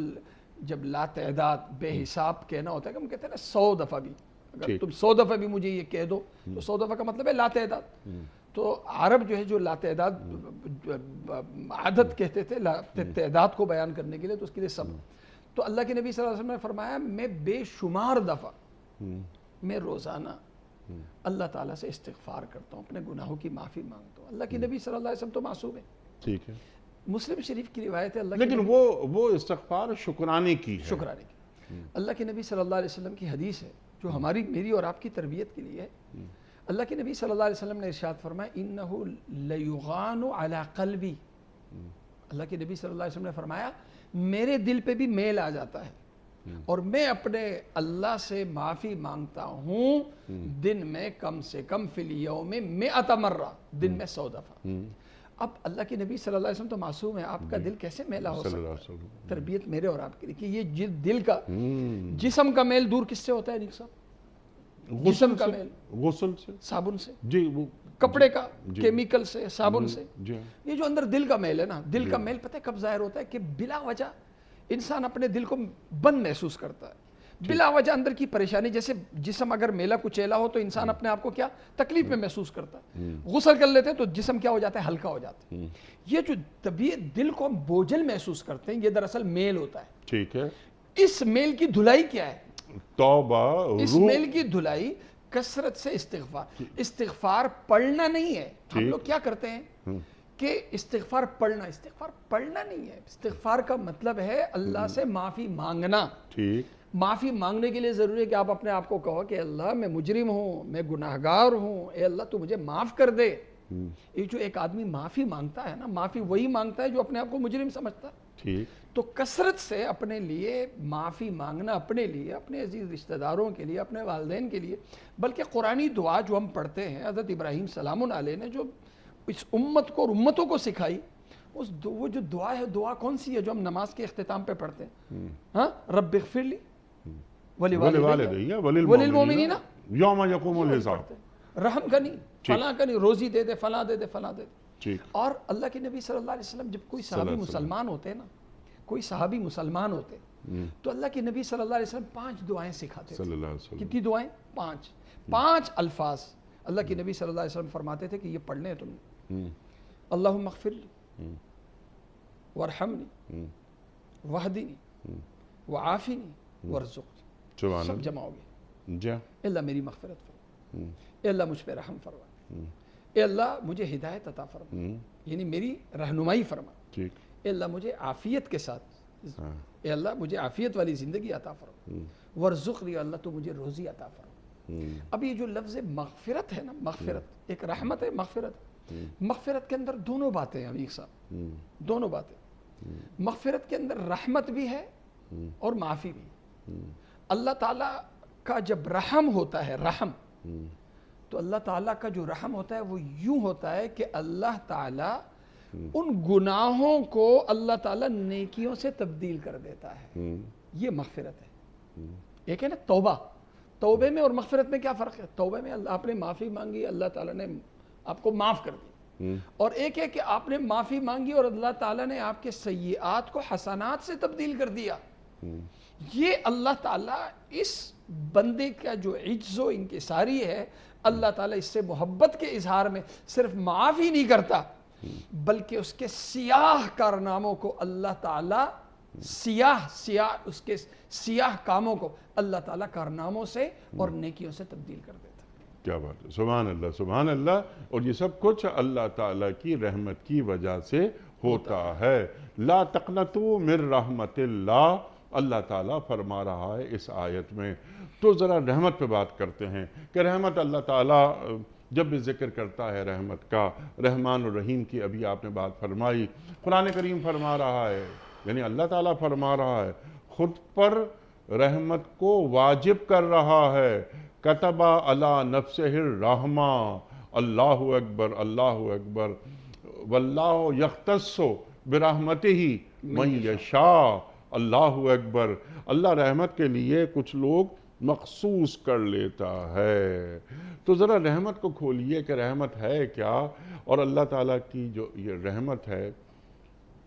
جب لا تعداد بے حساب کہنا ہوتا ہے کہ ہم کہتے ہیں نا 100 دفعہ بھی، اگر تم 100 دفعہ بھی مجھے یہ کہہ دو تو 100 دفعہ کا مطلب ہے لا تعداد۔ تو عرب جو ہے جو لا تعداد عدد کہتے تھے تعداد کو بیان کرنے کے لیے، تو اس کے لیے سب، تو اللہ کے نبی صلی اللہ علیہ وسلم نے فرمایا میں بے شمار دفعہ میں روزانہ اللہ تعالیٰ سے استغفار کرتا ہوں، اپنے گناہوں کی معافی مانگتا ہوں۔ اللہ کے نبی صلی اللہ علیہ وسلم تو معصوم ہے۔ ٹھیک ہے، مسلم شریف کی روایت ہے، اللہ کے لیکن وہ استغفار شکرانے کی ہے۔ شکرانے کی، اللہ کے نبی صلی اللہ علیہ وسلم کی حدیث ہے جو میری اور آپ کی تربیت کے لیے ہے۔ اللہ کے نبی صلی اللہ علیہ وسلم نے ارشاد فرمایا انہو لیغان علی قلبی، اللہ کے نبی صلی اللہ علیہ وسلم نے فرمایا میرے دل پہ بھی میل آ جاتا ہے اور میں اپنے اللہ سے معافی مانگتا ہوں دن میں کم سے کم فی الیوم 100 مرہ، دن میں 100 دفعہ۔ اب اللہ کے نبی صلی اللہ علیہ وسلم تو معصوم ہے، آپ کا دل کیسے میلا ہو صلی اللہ سکتا علیہ ہے؟ وسلم۔ تربیت میرے اور آپ کے لیے کہ یہ دل کا جسم کا میل دور کس سے ہوتا ہے نیک صاحب؟ جسم کا میل غسل سے، صابن سے، جی وہ کپڑے کا کیمیکل سے، صابن سے۔ جی ہاں۔ یہ جو اندر دل کا میل ہے نا، دل کا میل پتہ ہے کب ظاہر ہوتا ہے کہ بلا وجہ انسان اپنے دل کو بند محسوس کرتا ہے، بلا وجہ اندر کی پریشانی، جیسے جسم اگر میلا کچیلا ہو تو انسان اپنے آپ کو کیا تکلیف میں محسوس کرتا ہے، غسل کر لیتے ہیں تو جسم کیا ہو جاتا ہے، ہلکا ہو جاتا ہے۔ یہ جو طبیعت دل کو ہم بوجھل محسوس کرتے ہیں، یہ دراصل میل ہوتا ہے۔ ٹھیک ہے، اس میل کی دھلائی کیا ہے؟ توبہ، اس روح، میل کی دھلائی کثرت سے استغفار۔ استغفار پڑھنا نہیں ہے، ہم لوگ کیا کرتے ہیں کہ استغفار پڑھنا نہیں ہے۔ استغفار کا مطلب ہے اللہ سے معافی مانگنا۔ ٹھیک، معافی مانگنے کے لیے ضروری ہے کہ آپ اپنے آپ کو کہو کہ اللہ میں مجرم ہوں، میں گناہگار ہوں، اے اللہ تو مجھے معاف کر دے۔ یہ جو ایک آدمی معافی مانگتا ہے نا، معافی وہی مانگتا ہے جو اپنے آپ کو مجرم سمجھتا ہے۔ ٹھیک، تو کثرت سے اپنے لیے معافی مانگنا، اپنے لیے، اپنے عزیز رشتہ داروں کے لیے، اپنے والدین کے لیے، بلکہ قرآنی دعا جو ہم پڑھتے ہیں، حضرت ابراہیم سلام علیہ نے جو اس امت کو اور امتوں کو سکھائی، وہ جو دعا ہے، دعا کون سی ہے جو ہم نماز کے اختتام پہ پڑھتے ہیں؟ ہاں، رب اغفر لی ولوالدیہ وللمؤمنین یوم یقوم الحساب، رحم کنی، فلاں کنی، روزی دے دے، فلاں دے دے، فلاں دے دے۔ ٹھیک، اور اللہ کے نبی صلی اللہ علیہ وسلم جب کوئی صحابی مسلمان ہوتے نا، کوئی صحابی مسلمان ہوتے تو اللہ کے نبی صلی اللہ علیہ وسلم 5 دعائیں سکھاتے تھے۔ صلی اللہ علیہ وسلم۔ کتنی دعائیں؟ 5 الفاظ اللہ کے نبی صلی اللہ علیہ وسلم فرماتے تھے کہ یہ پڑھنے ہیں تم نے۔ اللہم اغفر لی وارحمنی واہدنی وعافنی وارزقنی، سب جمع ہو گئے۔ جی، اے اللہ میری مغفرت فرما، اے اللہ مجھ پہ رحم فرما، اے اللہ مجھے ہدایت عطا فرما، یعنی میری رہنمائی فرما، ٹھیک، اے اللہ مجھے عافیت کے ساتھ، اے اللہ مجھے عافیت والی زندگی عطا فرما، وارزقنی، اللہ تو مجھے روزی عطا فرما۔ اب یہ جو لفظ مغفرت ہے نا، مغفرت ایک رحمت ہے، مغفرت کے اندر دونوں باتیں ہیں عمیر صاحب، دونوں باتیں۔ مغفرت کے اندر رحمت بھی ہے اور معافی بھی۔ اللہ تعالیٰ کا جب رحم ہوتا ہے، رحم، تو اللہ تعالیٰ کا جو رحم ہوتا ہے وہ یوں ہوتا ہے کہ اللہ تعالیٰ ان گناہوں کو اللہ تعالیٰ نیکیوں سے تبدیل کر دیتا ہے۔ یہ مغفرت ہے۔ ایک ہے نا توبہ، توبے میں اور مغفرت میں کیا فرق ہے؟ توبے میں آپ نے معافی مانگی، اللہ تعالیٰ نے آپ کو معاف کر دی، اور ایک ہے کہ آپ نے معافی مانگی اور اللہ تعالیٰ نے آپ کے سیئات کو حسنات سے تبدیل کر دیا۔ یہ اللہ تعالیٰ اس بندے کا جو عجز و انکساری ہے، اللہ تعالیٰ اس سے محبت کے اظہار میں صرف معاف ہی نہیں کرتا بلکہ اس کے سیاہ کارناموں کو اللہ تعالیٰ اس کے سیاہ کاموں کو اللہ تعالیٰ کارناموں سے اور نیکیوں سے تبدیل کر دیتا ہے۔ کیا بات ہے، سبحان اللہ، سبحان اللہ۔ اور یہ سب کچھ اللہ تعالیٰ کی رحمت کی وجہ سے ہوتا ہے۔ لا تقنطوا من رحمت اللہ، اللہ تعالیٰ فرما رہا ہے اس آیت میں۔ تو ذرا رحمت پہ بات کرتے ہیں کہ رحمت اللہ تعالیٰ جب بھی ذکر کرتا ہے رحمت کا، رحمان الرحیم کی ابھی آپ نے بات فرمائی، قرآن کریم فرما رہا ہے، یعنی اللہ تعالیٰ فرما رہا ہے، خود پر رحمت کو واجب کر رہا ہے۔ کتب علی نفسہ الرحمہ، اللہ اکبر، اللہ اکبر، واللہ یختص برحمتہ من یشاء، اللہ اکبر۔ اللہ رحمت کے لیے کچھ لوگ مخصوص کر لیتا ہے۔ تو ذرا رحمت کو کھولیے کہ رحمت ہے کیا، اور اللہ تعالیٰ کی جو یہ رحمت ہے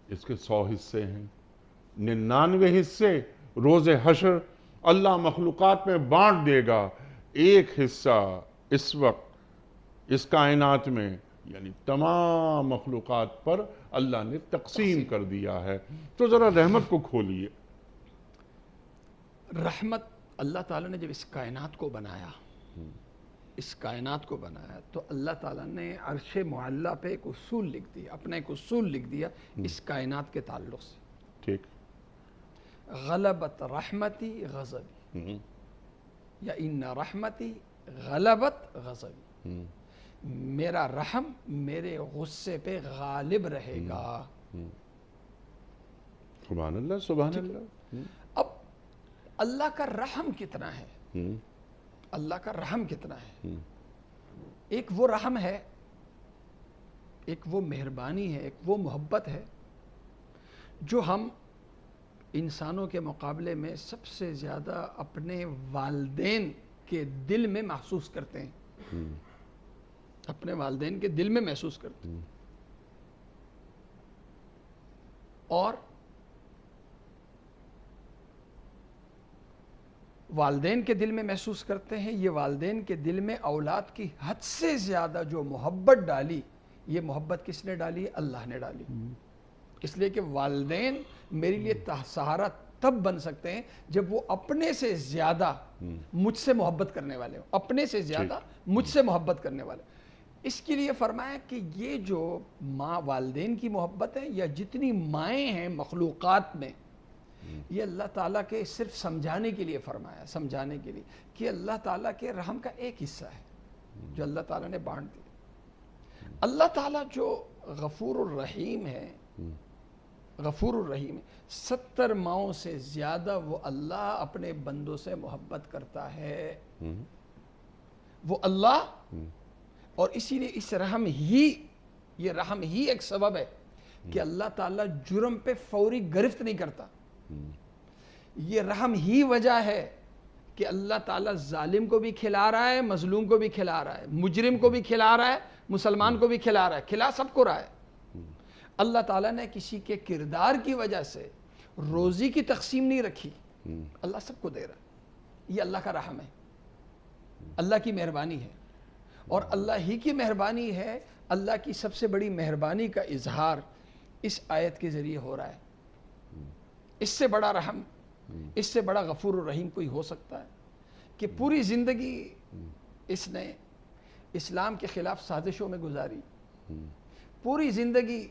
اس کے 100 حصے ہیں، 99 حصے روز حشر اللہ مخلوقات میں بانٹ دے گا، ایک حصہ اس وقت اس کائنات میں یعنی تمام مخلوقات پر اللہ نے تقسیم کر دیا ہے۔ تو ذرا رحمت کو کھولیے۔ رحمت اللہ تعالیٰ نے جب اس کائنات کو بنایا، اس کائنات کو بنایا تو اللہ تعالیٰ نے عرش معلی پہ ایک اصول لکھ دیا، اپنا ایک اصول لکھ دیا اس کائنات کے تعلق سے، ٹھیک، غلبت رحمتی غضبی، یا ان رحمتی غلبت غضبی، میرا رحم میرے غصے پہ غالب رہے گا۔ سبحان اللہ، سبحان اللہ۔ اب اللہ کا رحم کتنا ہے، اللہ کا رحم کتنا ہے؟ ایک وہ رحم ہے، ایک وہ مہربانی ہے، ایک وہ محبت ہے جو ہم انسانوں کے مقابلے میں سب سے زیادہ اپنے والدین کے دل میں محسوس کرتے ہیں، اپنے والدین کے دل میں محسوس کرتے ہیں۔ اور والدین کے دل میں محسوس کرتے ہیں، یہ والدین کے دل میں اولاد کی حد سے زیادہ جو محبت ڈالی، یہ محبت کس نے ڈالی؟ اللہ نے ڈالی۔ اس لیے کہ والدین میرے لیے سہارا تب بن سکتے ہیں جب وہ اپنے سے زیادہ مجھ سے محبت کرنے والے ہوں، اپنے سے زیادہ مجھ سے محبت کرنے والے۔ اس کے لیے فرمایا کہ یہ جو ماں والدین کی محبت ہے، یا جتنی مائیں ہیں مخلوقات میں، یہ اللہ تعالیٰ کے صرف سمجھانے کے لیے فرمایا، سمجھانے کے لیے کہ اللہ تعالیٰ کے رحم کا ایک حصہ ہے جو اللہ تعالیٰ نے بانٹ دیا۔ اللہ تعالیٰ جو غفور الرحیم ہے، غفور الرحیم ہے، 70 ماؤں سے زیادہ وہ اللہ اپنے بندوں سے محبت کرتا ہے، وہ اللہ۔ اور اسی لیے اس رحم ہی، یہ رحم ہی ایک سبب ہے کہ اللہ تعالیٰ جرم پہ فوری گرفت نہیں کرتا۔ یہ رحم ہی وجہ ہے کہ اللہ تعالیٰ ظالم کو بھی کھلا رہا ہے، مظلوم کو بھی کھلا رہا ہے، مجرم کو بھی کھلا رہا ہے، مسلمان کو بھی کھلا رہا ہے، کھلا سب کو رہا ہے۔ اللہ تعالیٰ نے کسی کے کردار کی وجہ سے روزی کی تقسیم نہیں رکھی، اللہ سب کو دے رہا ہے۔ یہ اللہ کا رحم ہے، اللہ کی مہربانی ہے، اور اللہ ہی کی مہربانی ہے۔ اللہ کی سب سے بڑی مہربانی کا اظہار اس آیت کے ذریعے ہو رہا ہے۔ اس سے بڑا رحم، اس سے بڑا غفور الرحیم کوئی ہو سکتا ہے کہ پوری زندگی اس نے اسلام کے خلاف سازشوں میں گزاری، پوری زندگی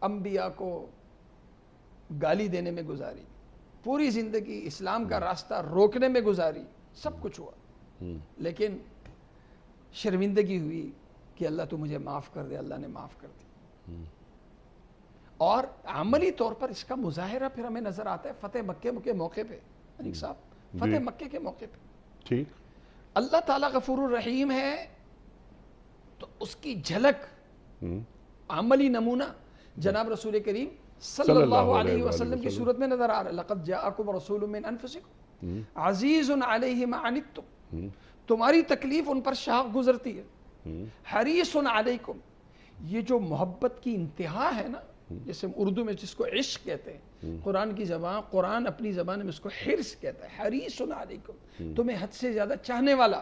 انبیاء کو گالی دینے میں گزاری، پوری زندگی اسلام کا راستہ روکنے میں گزاری، سب کچھ ہوا، لیکن شرمندگی ہوئی کہ اللہ تو مجھے معاف کر دے، اللہ نے معاف کر دی۔ اور عملی طور پر اس کا مظاہرہ پھر ہمیں نظر آتا ہے فتح مکہ کے موقع پہ، انیق صاحب، فتح مکہ کے موقع پہ ٹھیک، اللہ تعالیٰ غفور الرحیم ہے تو اس کی جھلک، عملی نمونہ جناب رسول کریم صلی اللہ علیہ وسلم کی صورت میں نظر آ رہا ہے۔ لقد جاءکم رسول من انفسکم عزیز علیہ ما عنتم، تمہاری تکلیف ان پر شاق گزرتی ہے، حریص علیکم، یہ جو محبت کی انتہا ہے نا، جیسے اردو میں جس کو عشق کہتے ہیں، قرآن کی زبان، قرآن اپنی زبان میں اس کو حرص کہتا ہے، حریص علیکم، تمہیں حد سے زیادہ چاہنے والا،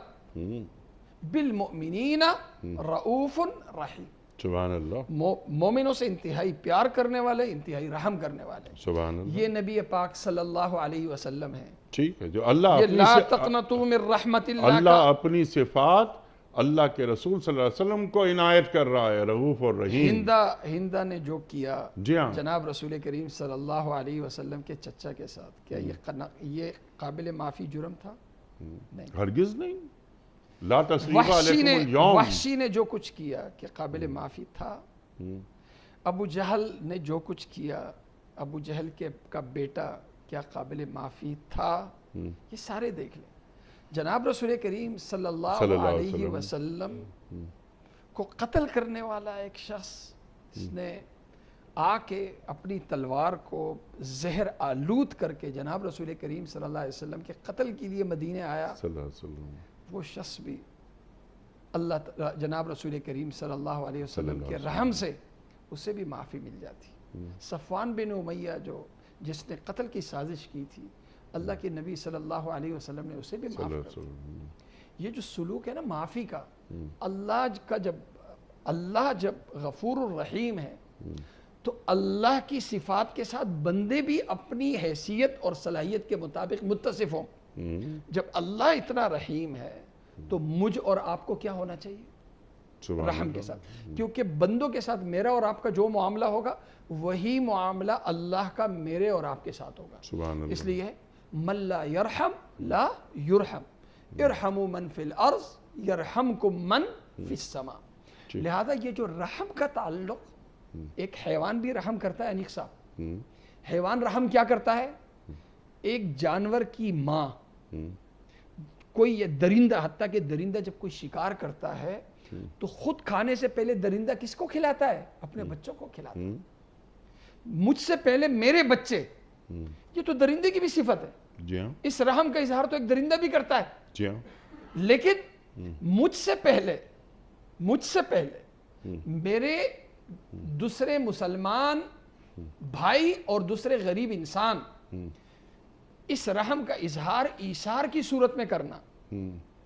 بالمؤمنین رؤوف رحیم، سبحان اللہ، مومنوں سے انتہائی پیار کرنے والے، انتہائی رحم کرنے والے۔ سبحان اللہ، یہ نبی پاک صلی اللہ علیہ وسلم ہے۔ ٹھیک ہے، جو اللہ یہ اپنی لا تقنطوا من رحمت اللہ اللہ اپنی صفات اللہ کے رسول صلی اللہ علیہ وسلم کو عنایت کر رہا ہے، رؤوف اور رحیم۔ ہندہ نے جو کیا جی ہاں، جناب رسول کریم صلی اللہ علیہ وسلم کے چچا کے ساتھ، کیا یہ قابل معافی جرم تھا؟ نہیں۔ ہرگز نہیں، لا تثریب علیکم اليوم، وحشی نے جو کچھ کیا کہ قابل معافی تھا؟ ابو جہل نے جو کچھ کیا، ابو جہل کا بیٹا کیا قابل معافی تھا؟ یہ سارے دیکھ لیں۔ جناب رسول کریم صلی اللہ علیہ وسلم کو قتل کرنے والا ایک شخص، اس نے آ کے اپنی تلوار کو زہر آلود کر کے جناب رسول کریم صلی اللہ علیہ وسلم کے قتل کے لیے مدینے آیا، صلی اللہ علیہ وسلم، وہ شخص بھی اللہ جناب رسول کریم صلی اللہ علیہ وسلم کے رحم سے اسے بھی معافی مل جاتی۔ صفوان بن امیہ جس نے قتل کی سازش کی تھی، اللہ کے نبی صلی اللہ علیہ وسلم نے اسے بھی معاف کر دیا۔ یہ جو سلوک ہے نا معافی کا، اللہ جب غفور الرحیم ہے تو اللہ کی صفات کے ساتھ بندے بھی اپنی حیثیت اور صلاحیت کے مطابق متصف ہوں۔ جب اللہ اتنا رحیم ہے تو مجھ اور آپ کو کیا ہونا چاہیے؟ سبحان رحم اللہ۔ کے ساتھ، کیونکہ بندوں کے ساتھ میرا اور آپ کا جو معاملہ ہوگا وہی معاملہ اللہ کا میرے اور آپ کے ساتھ ہوگا۔ سبحان اللہ۔ اس لیے من لا یرحم لا یرحم، ارحموا من فی الارض یرحمکم من فی السماء۔ لہذا یہ جو رحم کا تعلق، ایک حیوان بھی رحم کرتا ہے انیق صاحب، حیوان رحم کیا کرتا ہے؟ ایک جانور کی ماں، کوئی یہ درندہ، حتیٰ کہ درندہ جب کوئی شکار کرتا ہے تو خود کھانے سے پہلے درندہ کس کو کھلاتا ہے؟ اپنے بچوں کو کھلاتا ہے۔ مجھ سے پہلے میرے بچے، یہ تو درندے کی بھی صفت ہے۔ جی ہاں، اس رحم کا اظہار تو ایک درندہ بھی کرتا ہے، جی ہاں، لیکن مجھ سے پہلے میرے دوسرے مسلمان بھائی اور دوسرے غریب انسان اس رحم کا اظہار ایثار کی صورت میں کرنا،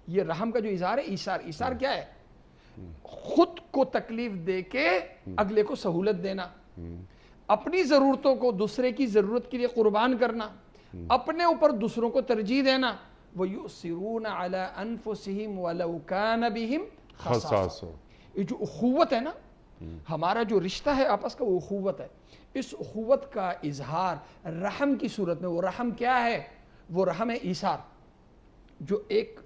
یہ رحم کا جو اظہار ہے ایثار کیا ہے؟ خود کو تکلیف دے کے اگلے کو سہولت دینا، اپنی ضرورتوں کو دوسرے کی ضرورت کے لیے قربان کرنا، اپنے اوپر دوسروں کو ترجیح دینا۔ وَيُؤْثِرُونَ عَلَىٰ أَنفُسِهِمْ وَلَوْ كَانَ بِهِمْ خَصَاصَةٌ۔ یہ جو اخوت ہے نا، ہمارا جو رشتہ ہے آپس کا، وہ اخوت ہے۔ اس اخوت کا اظہار رحم کی صورت میں، وہ رحم کیا ہے؟ وہ رحم ہے ایثار، جو ایک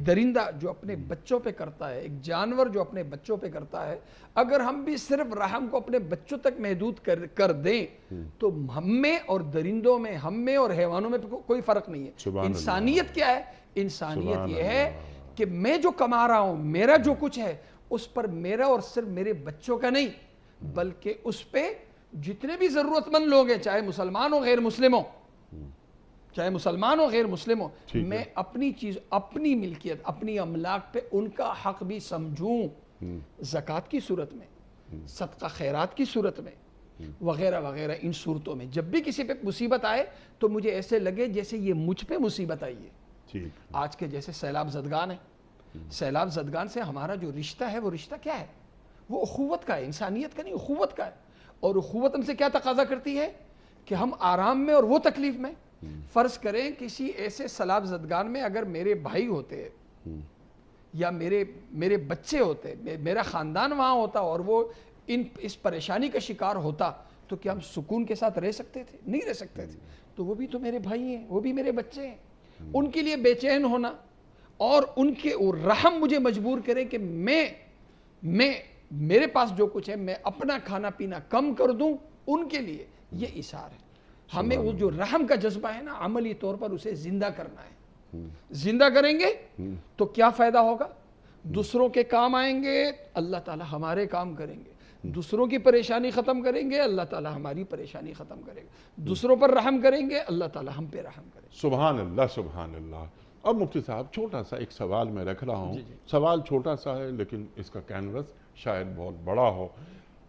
درندہ جو اپنے بچوں پہ کرتا ہے، ایک جانور جو اپنے بچوں پہ کرتا ہے، اگر ہم بھی صرف رحم کو اپنے بچوں تک محدود کر دیں تو ہم میں اور درندوں میں، ہم میں اور حیوانوں میں کوئی فرق نہیں ہے۔ انسانیت کیا ہے؟ انسانیت یہ ہے کہ میں جو کما رہا ہوں، میرا جو کچھ ہے، اس پر میرا اور صرف میرے بچوں کا نہیں، بلکہ اس پہ جتنے بھی ضرورت مند لوگ ہیں، چاہے مسلمان ہو غیر مسلم ہو، میں اپنی چیز، اپنی ملکیت، اپنی املاک پہ ان کا حق بھی سمجھوں، زکوٰۃ کی صورت میں، صدقہ خیرات کی صورت میں، وغیرہ وغیرہ۔ ان صورتوں میں جب بھی کسی پہ مصیبت آئے تو مجھے ایسے لگے جیسے یہ مجھ پہ مصیبت آئی ہے۔ آج کے جیسے سیلاب زدگان ہیں، سیلاب زدگان سے ہمارا جو رشتہ ہے، وہ رشتہ کیا ہے؟ وہ اخوت کا ہے، انسانیت کا نہیں، اخوت کا ہے۔ اور اخوت ہم سے کیا تقاضا کرتی ہے؟ کہ ہم آرام میں اور وہ تکلیف میں۔ فرض کریں کسی ایسے سیلاب زدگان میں اگر میرے بھائی ہوتے یا میرے بچے ہوتے، میرا خاندان وہاں ہوتا اور وہ اس پریشانی کا شکار ہوتا، تو کیا ہم سکون کے ساتھ رہ سکتے تھے؟ نہیں رہ سکتے تھے۔ تو وہ بھی تو میرے بھائی ہیں، وہ بھی میرے بچے ہیں۔ ان کے لیے بے چین ہونا اور ان کے رحم مجھے مجبور کرے کہ میرے پاس جو کچھ ہے میں اپنا کھانا پینا کم کر دوں، ان کے لیے یہ ایثار ہے۔ ہمیں وہ جو رحم کا جذبہ ہے نا، عملی طور پر اسے زندہ کرنا ہے۔ زندہ کریں گے تو کیا فائدہ ہوگا؟ دوسروں کے کام آئیں گے، اللہ تعالی ہمارے کام کریں گے۔ دوسروں کی پریشانی ختم کریں گے، اللہ تعالی ہماری پریشانی ختم کرے گا۔ دوسروں پر رحم کریں گے، اللہ تعالی ہم پہ رحم کرے گا۔ سبحان اللہ، سبحان اللہ۔ اب مفتی صاحب چھوٹا سا ایک سوال میں رکھ رہا ہوں، سوال چھوٹا سا ہے لیکن اس کا کینوس شاید بہت بڑا ہو۔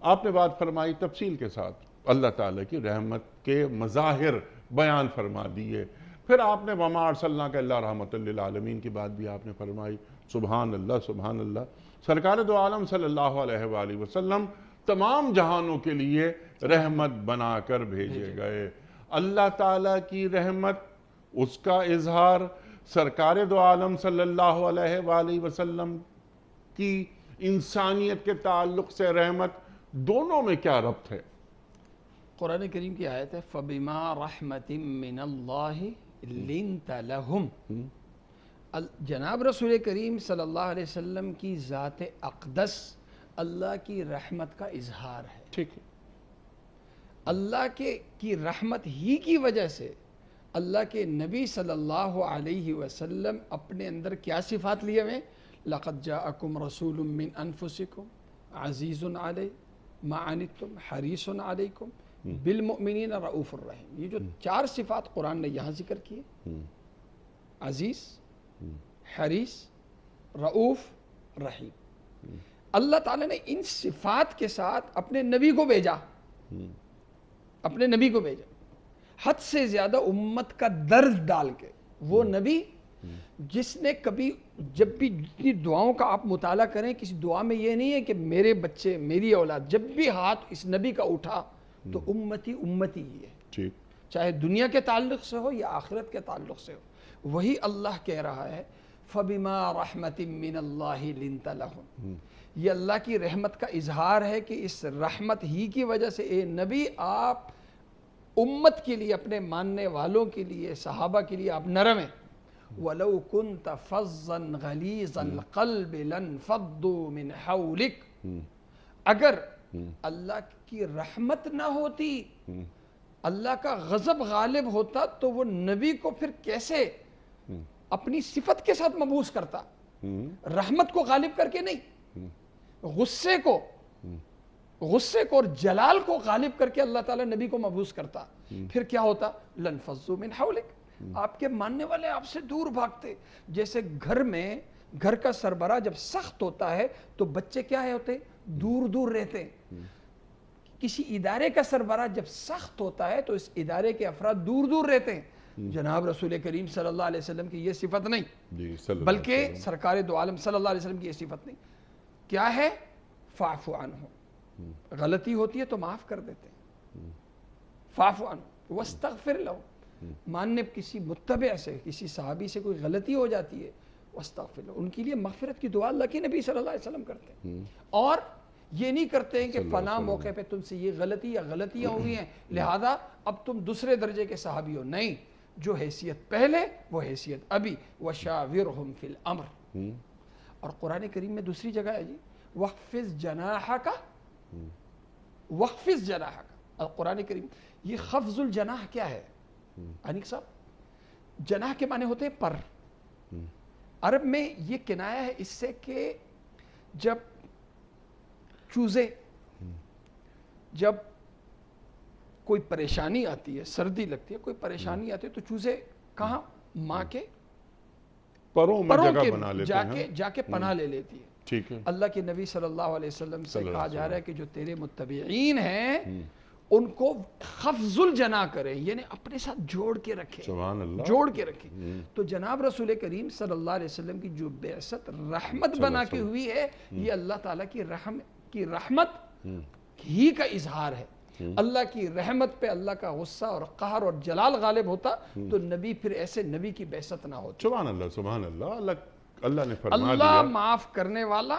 آپ نے بات فرمائی تفصیل کے ساتھ، اللہ تعالیٰ کی رحمت کے مظاہر بیان فرما دیے، پھر آپ نے وما ارسلناک الا رحمۃ للعالمین کی بات بھی آپ نے فرمائی۔ سبحان اللہ، سبحان اللہ۔ سرکار دو عالم صلی اللہ علیہ وآلہ وسلم تمام جہانوں کے لیے رحمت بنا کر بھیجے گئے۔ اللہ تعالیٰ کی رحمت، اس کا اظہار، سرکار دو عالم صلی اللہ علیہ وآلہ وسلم کی انسانیت کے تعلق سے رحمت، دونوں میں کیا ربط ہے؟ قرآن کریم کی آیت ہے فَبِمَا رَحْمَةٍ مِّنَ اللَّهِ لِنْتَ لَهُمْ۔ جناب رسول کریم صلی اللہ علیہ وسلم کی ذات اقدس اللہ کی رحمت کا اظہار ہے۔ ٹھیک ہے۔ اللہ کی رحمت ہی کی وجہ سے اللہ کے نبی صلی اللہ علیہ وسلم اپنے اندر کیا صفات لیے ہوئے؟ لَقَدْ جَاءَكُمْ رَسُولٌ مِّنْ أَنفُسِكُمْ عَزِيزٌ عَلَيْهِ مَا عَنِتُّمْ حَرِيصٌ عَلَيْكُمْ بِالْمُؤْمِنِينَ رَءُوفٌ رَحِيمٌ۔ یہ جو چار صفات قرآن نے یہاں ذکر کی ہے، عزیز، حریص، رؤوف، رحیم، اللہ تعالیٰ نے ان صفات کے ساتھ اپنے نبی کو بھیجا، اپنے نبی کو بھیجا حد سے زیادہ امت کا درد ڈال کے۔ وہ نبی جس نے کبھی، جب بھی جتنی دعاؤں کا آپ مطالعہ کریں، کسی دعا میں یہ نہیں ہے کہ میرے بچے، میری اولاد، جب بھی ہاتھ اس نبی کا اٹھا تو امتی امتی ہی ہے۔ چاہے دنیا کے تعلق سے ہو یا آخرت کے تعلق سے ہو. وہی اللہ کہہ رہا ہے فَبِمَا رَحْمَةٍ مِّنَ اللَّهِ لِنْتَ لَهُمْ. یہ اللہ کی رحمت کا اظہار ہے کہ اس رحمت ہی کی وجہ سے اے نبی آپ امت کے لیے، اپنے ماننے والوں کے لیے، صحابہ کے لیے آپ نرم ہیں. وَلَوْ كُنْتَ فَظًّا غَلِيظَ الْقَلْبِ لَانفَضُّوا مِنْ حَوْلِكَ. اگر اللہ کی رحمت نہ ہوتی، اللہ کا غضب غالب ہوتا، تو وہ نبی کو پھر کیسے اپنی صفت کے ساتھ مبعوث کرتا؟ رحمت کو غالب کر کے نہیں، غصے کو اور جلال کو غالب کر کے اللہ تعالیٰ نبی کو مبعوث کرتا. پھر کیا ہوتا؟ لَانفَضُّوا مِنْ حَوْلِكَ. آپ کے ماننے والے آپ سے دور بھاگتے. جیسے گھر کا سربراہ جب سخت ہوتا ہے تو بچے کیا ہوتے؟ دور دور رہتے ہیں. کسی ادارے کا سربراہ جب سخت ہوتا ہے تو اس ادارے کے افراد دور دور رہتے ہیں. جناب رسول کریم صلی اللہ علیہ وسلم کی یہ صفت نہیں، بلکہ سرکار دو عالم صلی اللہ علیہ وسلم کی یہ صفت نہیں. کیا ہے؟ فاعف عنہ. غلطی ہوتی ہے تو معاف کر دیتے ہیں. فاعف عنہ واستغفر لہ. ماننے کسی متبع سے، کسی صحابی سے کوئی غلطی ہو جاتی ہے، واستغفر لہ، ان کے لیے مغفرت کی دعا اللہ کے نبی صلی اللہ علیہ وسلم کرتے ہیں. اور یہ نہیں کرتے ہیں کہ فلاں موقع پہ تم سے یہ غلطی یا غلطیاں ہوئی ہیں لہذا اب تم دوسرے درجے کے صحابی ہو. نہیں، جو حیثیت پہلے وہ حیثیت ابھی. وشاورہم فی الامر. اور قرآن کریم میں دوسری جگہ ہے جی وَخْفِضْ جَنَاحَكَ. وَخْفِضْ جَنَاحَكَ. القرآن کریم یہ خفض الجناح کیا ہے؟ انیق صاحب، جناح کے معنی ہوتے ہیں پر. عرب میں یہ کنایہ ہے اس سے کہ جب چوزے، جب کوئی پریشانی آتی ہے، سردی لگتی ہے، کوئی پریشانی آتی ہے تو چوزے کہاں؟ ماں کے پروں میں جگہ بنا لیتے ہیں، جا کے پناہ لے لیتی ہے. ٹھیک ہے. اللہ کے نبی صلی اللہ علیہ وسلم سے کہا جا رہا ہے کہ جو تیرے متبعین ہیں ان کو خفض الجناح کرے، یعنی اپنے ساتھ جوڑ کے رکھے. سبحان اللہ. جوڑ کے رکھے. تو جناب رسول کریم صلی اللہ علیہ وسلم کی جو بعثت رحمت بنا کے ہوئی ہے، یہ اللہ تعالیٰ کی رحمت ہی کا اظہار ہے. اللہ کی رحمت پہ اللہ کا غصہ اور قہر اور جلال غالب ہوتا تو نبی پھر ایسے نبی کی بعثت نہ ہوتی. سبحان اللہ، سبحان اللہ. اللہ نے فرما اللہ دیا. معاف کرنے والا.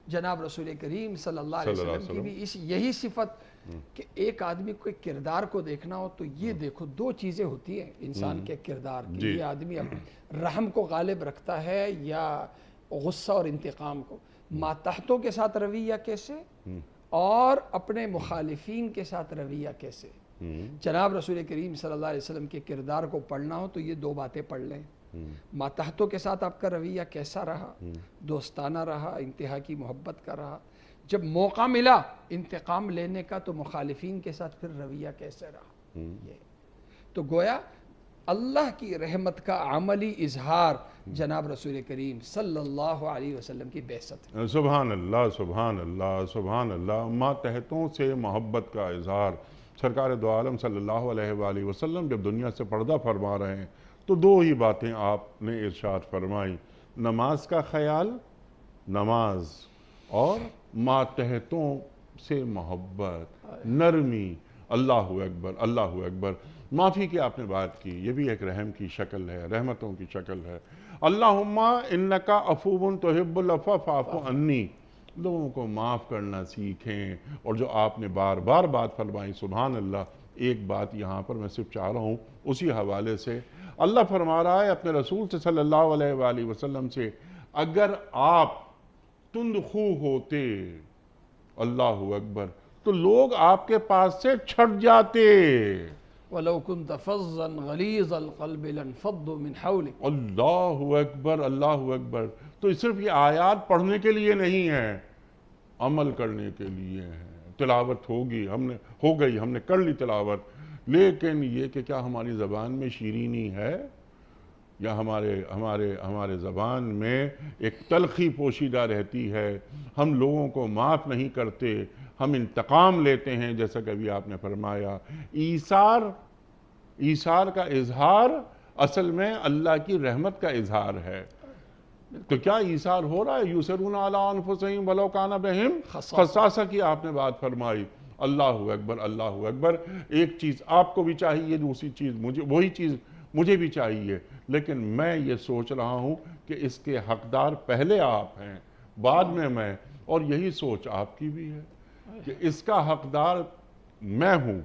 جناب رسول کریم صلی اللہ علیہ وسلم کی بھی یہی صفت کہ ایک آدمی کو ایک کردار کو دیکھنا ہو تو یہ دیکھو دو چیزیں ہوتی ہیں انسان کے کردار کی. یہ آدمی رحم کو غالب رکھتا ہے یا غصہ اور انتقام کو. ماتحتوں کے ساتھ رویہ کیسے اور اپنے مخالفین کے ساتھ رویہ کیسے. جناب رسول کریم صلی اللہ علیہ وسلم کے کردار کو پڑھنا ہو تو یہ دو باتیں پڑھ لیں. ماتحتوں کے ساتھ آپ کا رویہ کیسا رہا؟ دوستانہ رہا، انتہا کی محبت کا رہا. جب موقع ملا انتقام لینے کا تو مخالفین کے ساتھ پھر رویہ کیسے رہا. یہ تو گویا اللہ کی رحمت کا عملی اظہار جناب رسول کریم صلی اللہ علیہ وسلم کی بعثت ہے. سبحان اللہ، سبحان اللہ، سبحان اللہ. ماتحتوں سے محبت کا اظہار. سرکار دو عالم صلی اللہ علیہ وآلہ وسلم جب دنیا سے پردہ فرما رہے ہیں تو دو ہی باتیں آپ نے ارشاد فرمائی: نماز کا خیال، نماز، اور ماتحتوں سے محبت، نرمی. اللہ اکبر، اللہ اکبر. معافی کی آپ نے بات کی، یہ بھی ایک رحم کی شکل ہے، رحمتوں کی شکل ہے. اللہم انکا عفو تحب العفو فاعف عنی. لوگوں کو معاف کرنا سیکھیں. اور جو آپ نے بار بار بات فرمائی، سبحان اللہ. ایک بات یہاں پر میں صرف چاہ رہا ہوں اسی حوالے سے، اللہ فرما رہا ہے اپنے رسول سے صلی اللہ علیہ وآلہ وسلم سے، اگر آپ تند خو ہوتے، اللہ اکبر، تو لوگ آپ کے پاس سے چھٹ جاتے. وَلَوْ كُنْتَ فَظًّا غَلِيظَ الْقَلْبِ لَانفَضُّوا مِنْ حَوْلِكَ. اللہ اکبر، اللہ اکبر. تو صرف یہ آیات پڑھنے کے لیے نہیں ہے، عمل کرنے کے لیے ہے. تلاوت ہوگی، ہم نے کر لی تلاوت، لیکن یہ کہ کیا ہماری زبان میں شیرینی ہے یا ہمارے زبان میں ایک تلخی پوشیدہ رہتی ہے. ہم لوگوں کو معاف نہیں کرتے، ہم انتقام لیتے ہیں. جیسا کہ ابھی آپ نے فرمایا، ایثار کا اظہار اصل میں اللہ کی رحمت کا اظہار ہے. تو کیا ایثار ہو رہا ہے؟ یُسِرُونَ عَلَىٰ أَنفُسِهِمْ وَلَوْ كَانَ بِهِمْ خَصَاصَہ کی آپ نے بات فرمائی. اللہ اکبر اللہ اکبر. ایک چیز آپ کو بھی چاہیے, دوسری چیز وہی چیز مجھے بھی چاہیے, لیکن میں یہ سوچ رہا ہوں کہ اس کے حقدار پہلے آپ ہیں, بعد میں, اور یہی سوچ آپ کی بھی ہے کہ اس کا حقدار میں ہوں,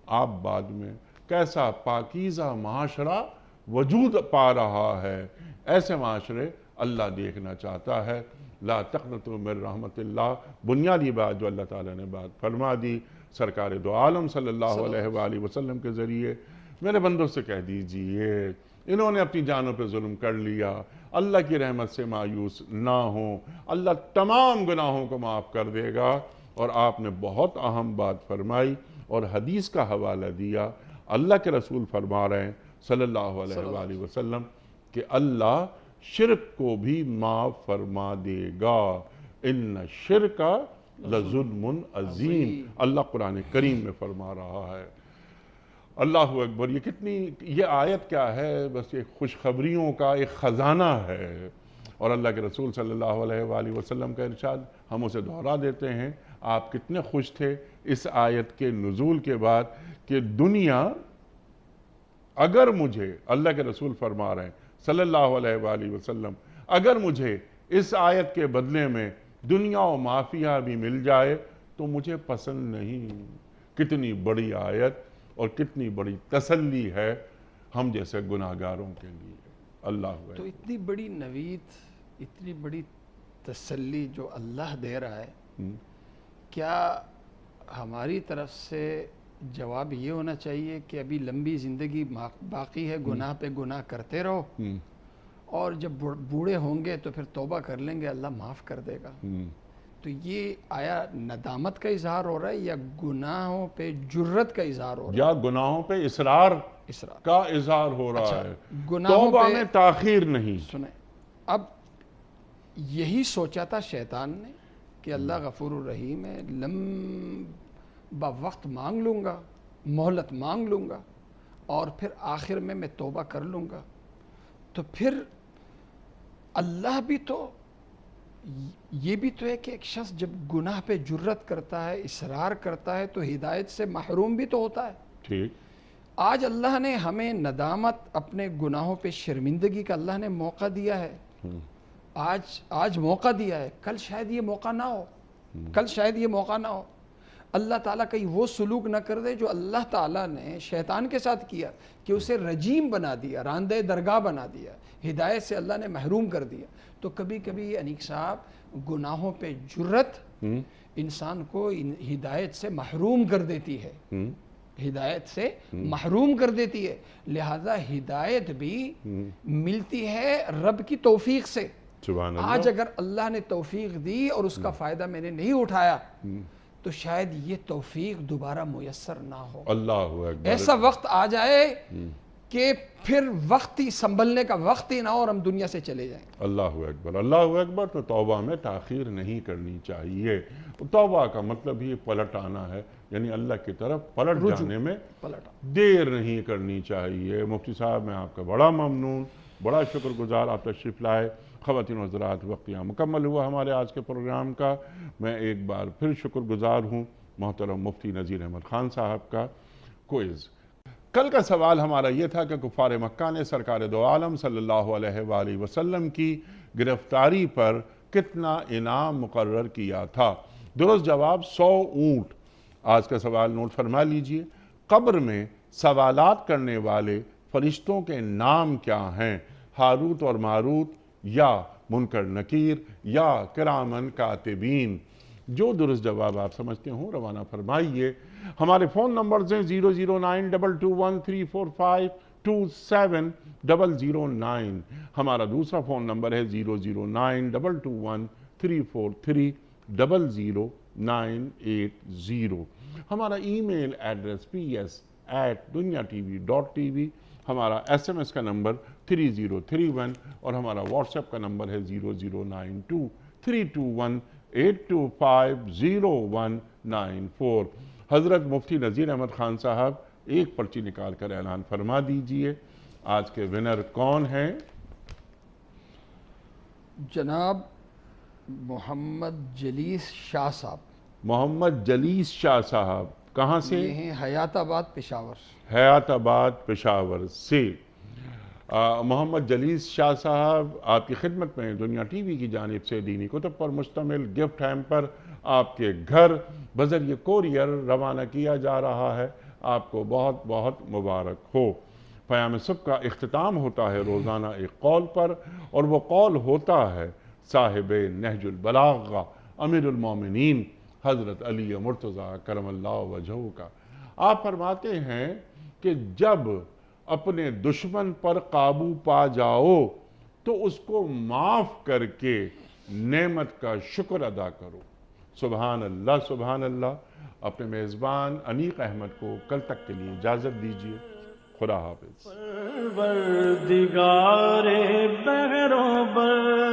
آپ بعد میں. کیسا پاکیزہ معاشرہ وجود پا رہا ہے, ایسے معاشرے اللہ دیکھنا چاہتا ہے. لا تقنطوا من رحمت اللہ, بنیادی بات جو اللہ تعالیٰ نے بات فرما دی سرکار دو عالم صلی اللہ علیہ وآلہ وسلم کے ذریعے, میرے بندوں سے کہہ دیجئے انہوں نے اپنی جانوں پہ ظلم کر لیا, اللہ کی رحمت سے مایوس نہ ہوں, اللہ تمام گناہوں کو معاف کر دے گا. اور آپ نے بہت اہم بات فرمائی اور حدیث کا حوالہ دیا. اللہ کے رسول فرما رہے ہیں صلی اللہ علیہ وآلہ وسلم کہ اللہ شرک کو بھی معاف فرما دے گا. ان الشرک لظلم عظیم, اللہ قرآن کریم میں فرما رہا ہے. اللہ اکبر. یہ آیت کیا ہے, بس ایک خوشخبریوں کا ایک خزانہ ہے. اور اللہ کے رسول صلی اللہ علیہ وآلہ وسلم کا ارشاد ہم اسے دہرا دیتے ہیں. آپ کتنے خوش تھے اس آیت کے نزول کے بعد کہ دنیا اگر مجھے, اللہ کے رسول فرما رہے ہیں صلی اللہ علیہ وآلہ وسلم, اگر مجھے اس آیت کے بدلے میں دنیا و مافیہ بھی مل جائے تو مجھے پسند نہیں. کتنی بڑی آیت اور کتنی بڑی تسلی ہے ہم جیسے گناہگاروں کے لیے. اللہ تو اتنی بڑی نوید, اتنی بڑی تسلی جو اللہ دے رہا ہے, کیا ہماری طرف سے جواب یہ ہونا چاہیے کہ ابھی لمبی زندگی باقی ہے, گناہ پہ گناہ کرتے رہو, اور جب بوڑھے ہوں گے تو پھر توبہ کر لیں گے, اللہ معاف کر دے گا. تو یہ آیا ندامت کا اظہار ہو رہا ہے یا گناہوں پہ جرت کا اظہار ہو رہا ہے؟ یا گناہوں پہ اصرار کا اظہار ہو رہا ہے, توبہ میں تاخیر نہیں. سنیں, اب یہی سوچا تھا شیطان نے کہ اللہ غفور الرحیم ہے, لمبا وقت مانگ لوں گا, مہلت مانگ لوں گا, اور پھر آخر میں توبہ کر لوں گا. تو پھر اللہ بھی تو, یہ بھی تو ہے کہ ایک شخص جب گناہ پہ جرت کرتا ہے, اصرار کرتا ہے, تو ہدایت سے محروم بھی تو ہوتا ہے. ٹھیک. آج اللہ نے ہمیں ندامت, اپنے گناہوں پہ شرمندگی کا اللہ نے موقع دیا ہے. آج موقع دیا ہے, کل شاید یہ موقع نہ ہو, کل شاید یہ موقع نہ ہو. اللہ تعالیٰ کہیں وہ سلوک نہ کر دے جو اللہ تعالیٰ نے شیطان کے ساتھ کیا, کہ اسے رجیم بنا دیا, راندہ درگاہ بنا دیا, ہدایت سے اللہ نے محروم کر دیا. تو کبھی کبھی انیق صاحب گناہوں پہ جرت انسان کو ہدایت سے محروم کر دیتی ہے, ہدایت سے محروم کر دیتی ہے. لہذا ہدایت بھی ملتی ہے رب کی توفیق سے. آج اگر اللہ نے توفیق دی اور اس کا فائدہ میں نے نہیں اٹھایا تو شاید یہ توفیق دوبارہ میسر نہ ہو. اللہ اکبر. ایسا وقت آ جائے کہ پھر وقت ہی سنبھلنے کا وقت ہی نہ ہو اور ہم دنیا سے چلے جائیں. اللہ اکبر اللہ اکبر. تو توبہ میں تاخیر نہیں کرنی چاہیے. توبہ کا مطلب ہی پلٹ آنا ہے, یعنی اللہ کی طرف پلٹ جانے میں دیر نہیں کرنی چاہیے. مفتی صاحب میں آپ کا بڑا ممنون, بڑا شکر گزار, آپ تشریف لائے. خواتین و حضرات, وقت یہاں مکمل ہوا ہمارے آج کے پروگرام کا. میں ایک بار پھر شکر گزار ہوں محترم مفتی نذیر احمد خان صاحب کا. کوئز کل کا سوال ہمارا یہ تھا کہ کفار مکہ نے سرکار دو عالم صلی اللہ علیہ وآلہ وسلم کی گرفتاری پر کتنا انعام مقرر کیا تھا؟ درست جواب 100 اونٹ. آج کا سوال نوٹ فرما لیجئے. قبر میں سوالات کرنے والے فرشتوں کے نام کیا ہیں؟ ہاروت اور ماروت, یا منکر نکیر, یا کرامن کاتبین؟ جو درست جواب آپ سمجھتے ہوں روانہ فرمائیے. ہمارے فون نمبرز ہیں 00922134527 ہمارا دوسرا فون نمبر ہے 0092213400980. ہمارا ای میل ایڈریس ps@duniatv.tv. ہمارا SMS کا نمبر 3031 اور ہمارا واٹس ایپ کا نمبر ہے 009232182509194. حضرت مفتی نذیر احمد خان صاحب ایک پرچی نکال کر اعلان فرما دیجئے. آج کے ونر کون ہیں؟ جناب محمد جلیس شاہ صاحب. محمد جلیس شاہ صاحب کہاں سے؟ یہ ہیں حیات آباد پشاور۔ حیات آباد پشاور سے۔ محمد جلیس شاہ صاحب آپ کی خدمت میں دنیا ٹی وی کی جانب سے دینی کتب پر مشتمل گفٹ ہیمپر آپ کے گھر بذریعہ کوریئر روانہ کیا جا رہا ہے۔ آپ کو بہت بہت مبارک ہو۔ پیام صبح کا اختتام ہوتا ہے روزانہ ایک قول پر، اور وہ قول ہوتا ہے صاحب نہج البلاغہ امیر المومنین حضرت علی مرتضیٰ کرم اللہ وجہہ کا۔ آپ فرماتے ہیں کہ جب اپنے دشمن پر قابو پا جاؤ تو اس کو معاف کر کے نعمت کا شکر ادا کرو۔ سبحان اللہ سبحان اللہ۔ اپنے میزبان انیق احمد کو کل تک کے لیے اجازت دیجیے۔ خدا حافظ۔ پروردگار بحروں بر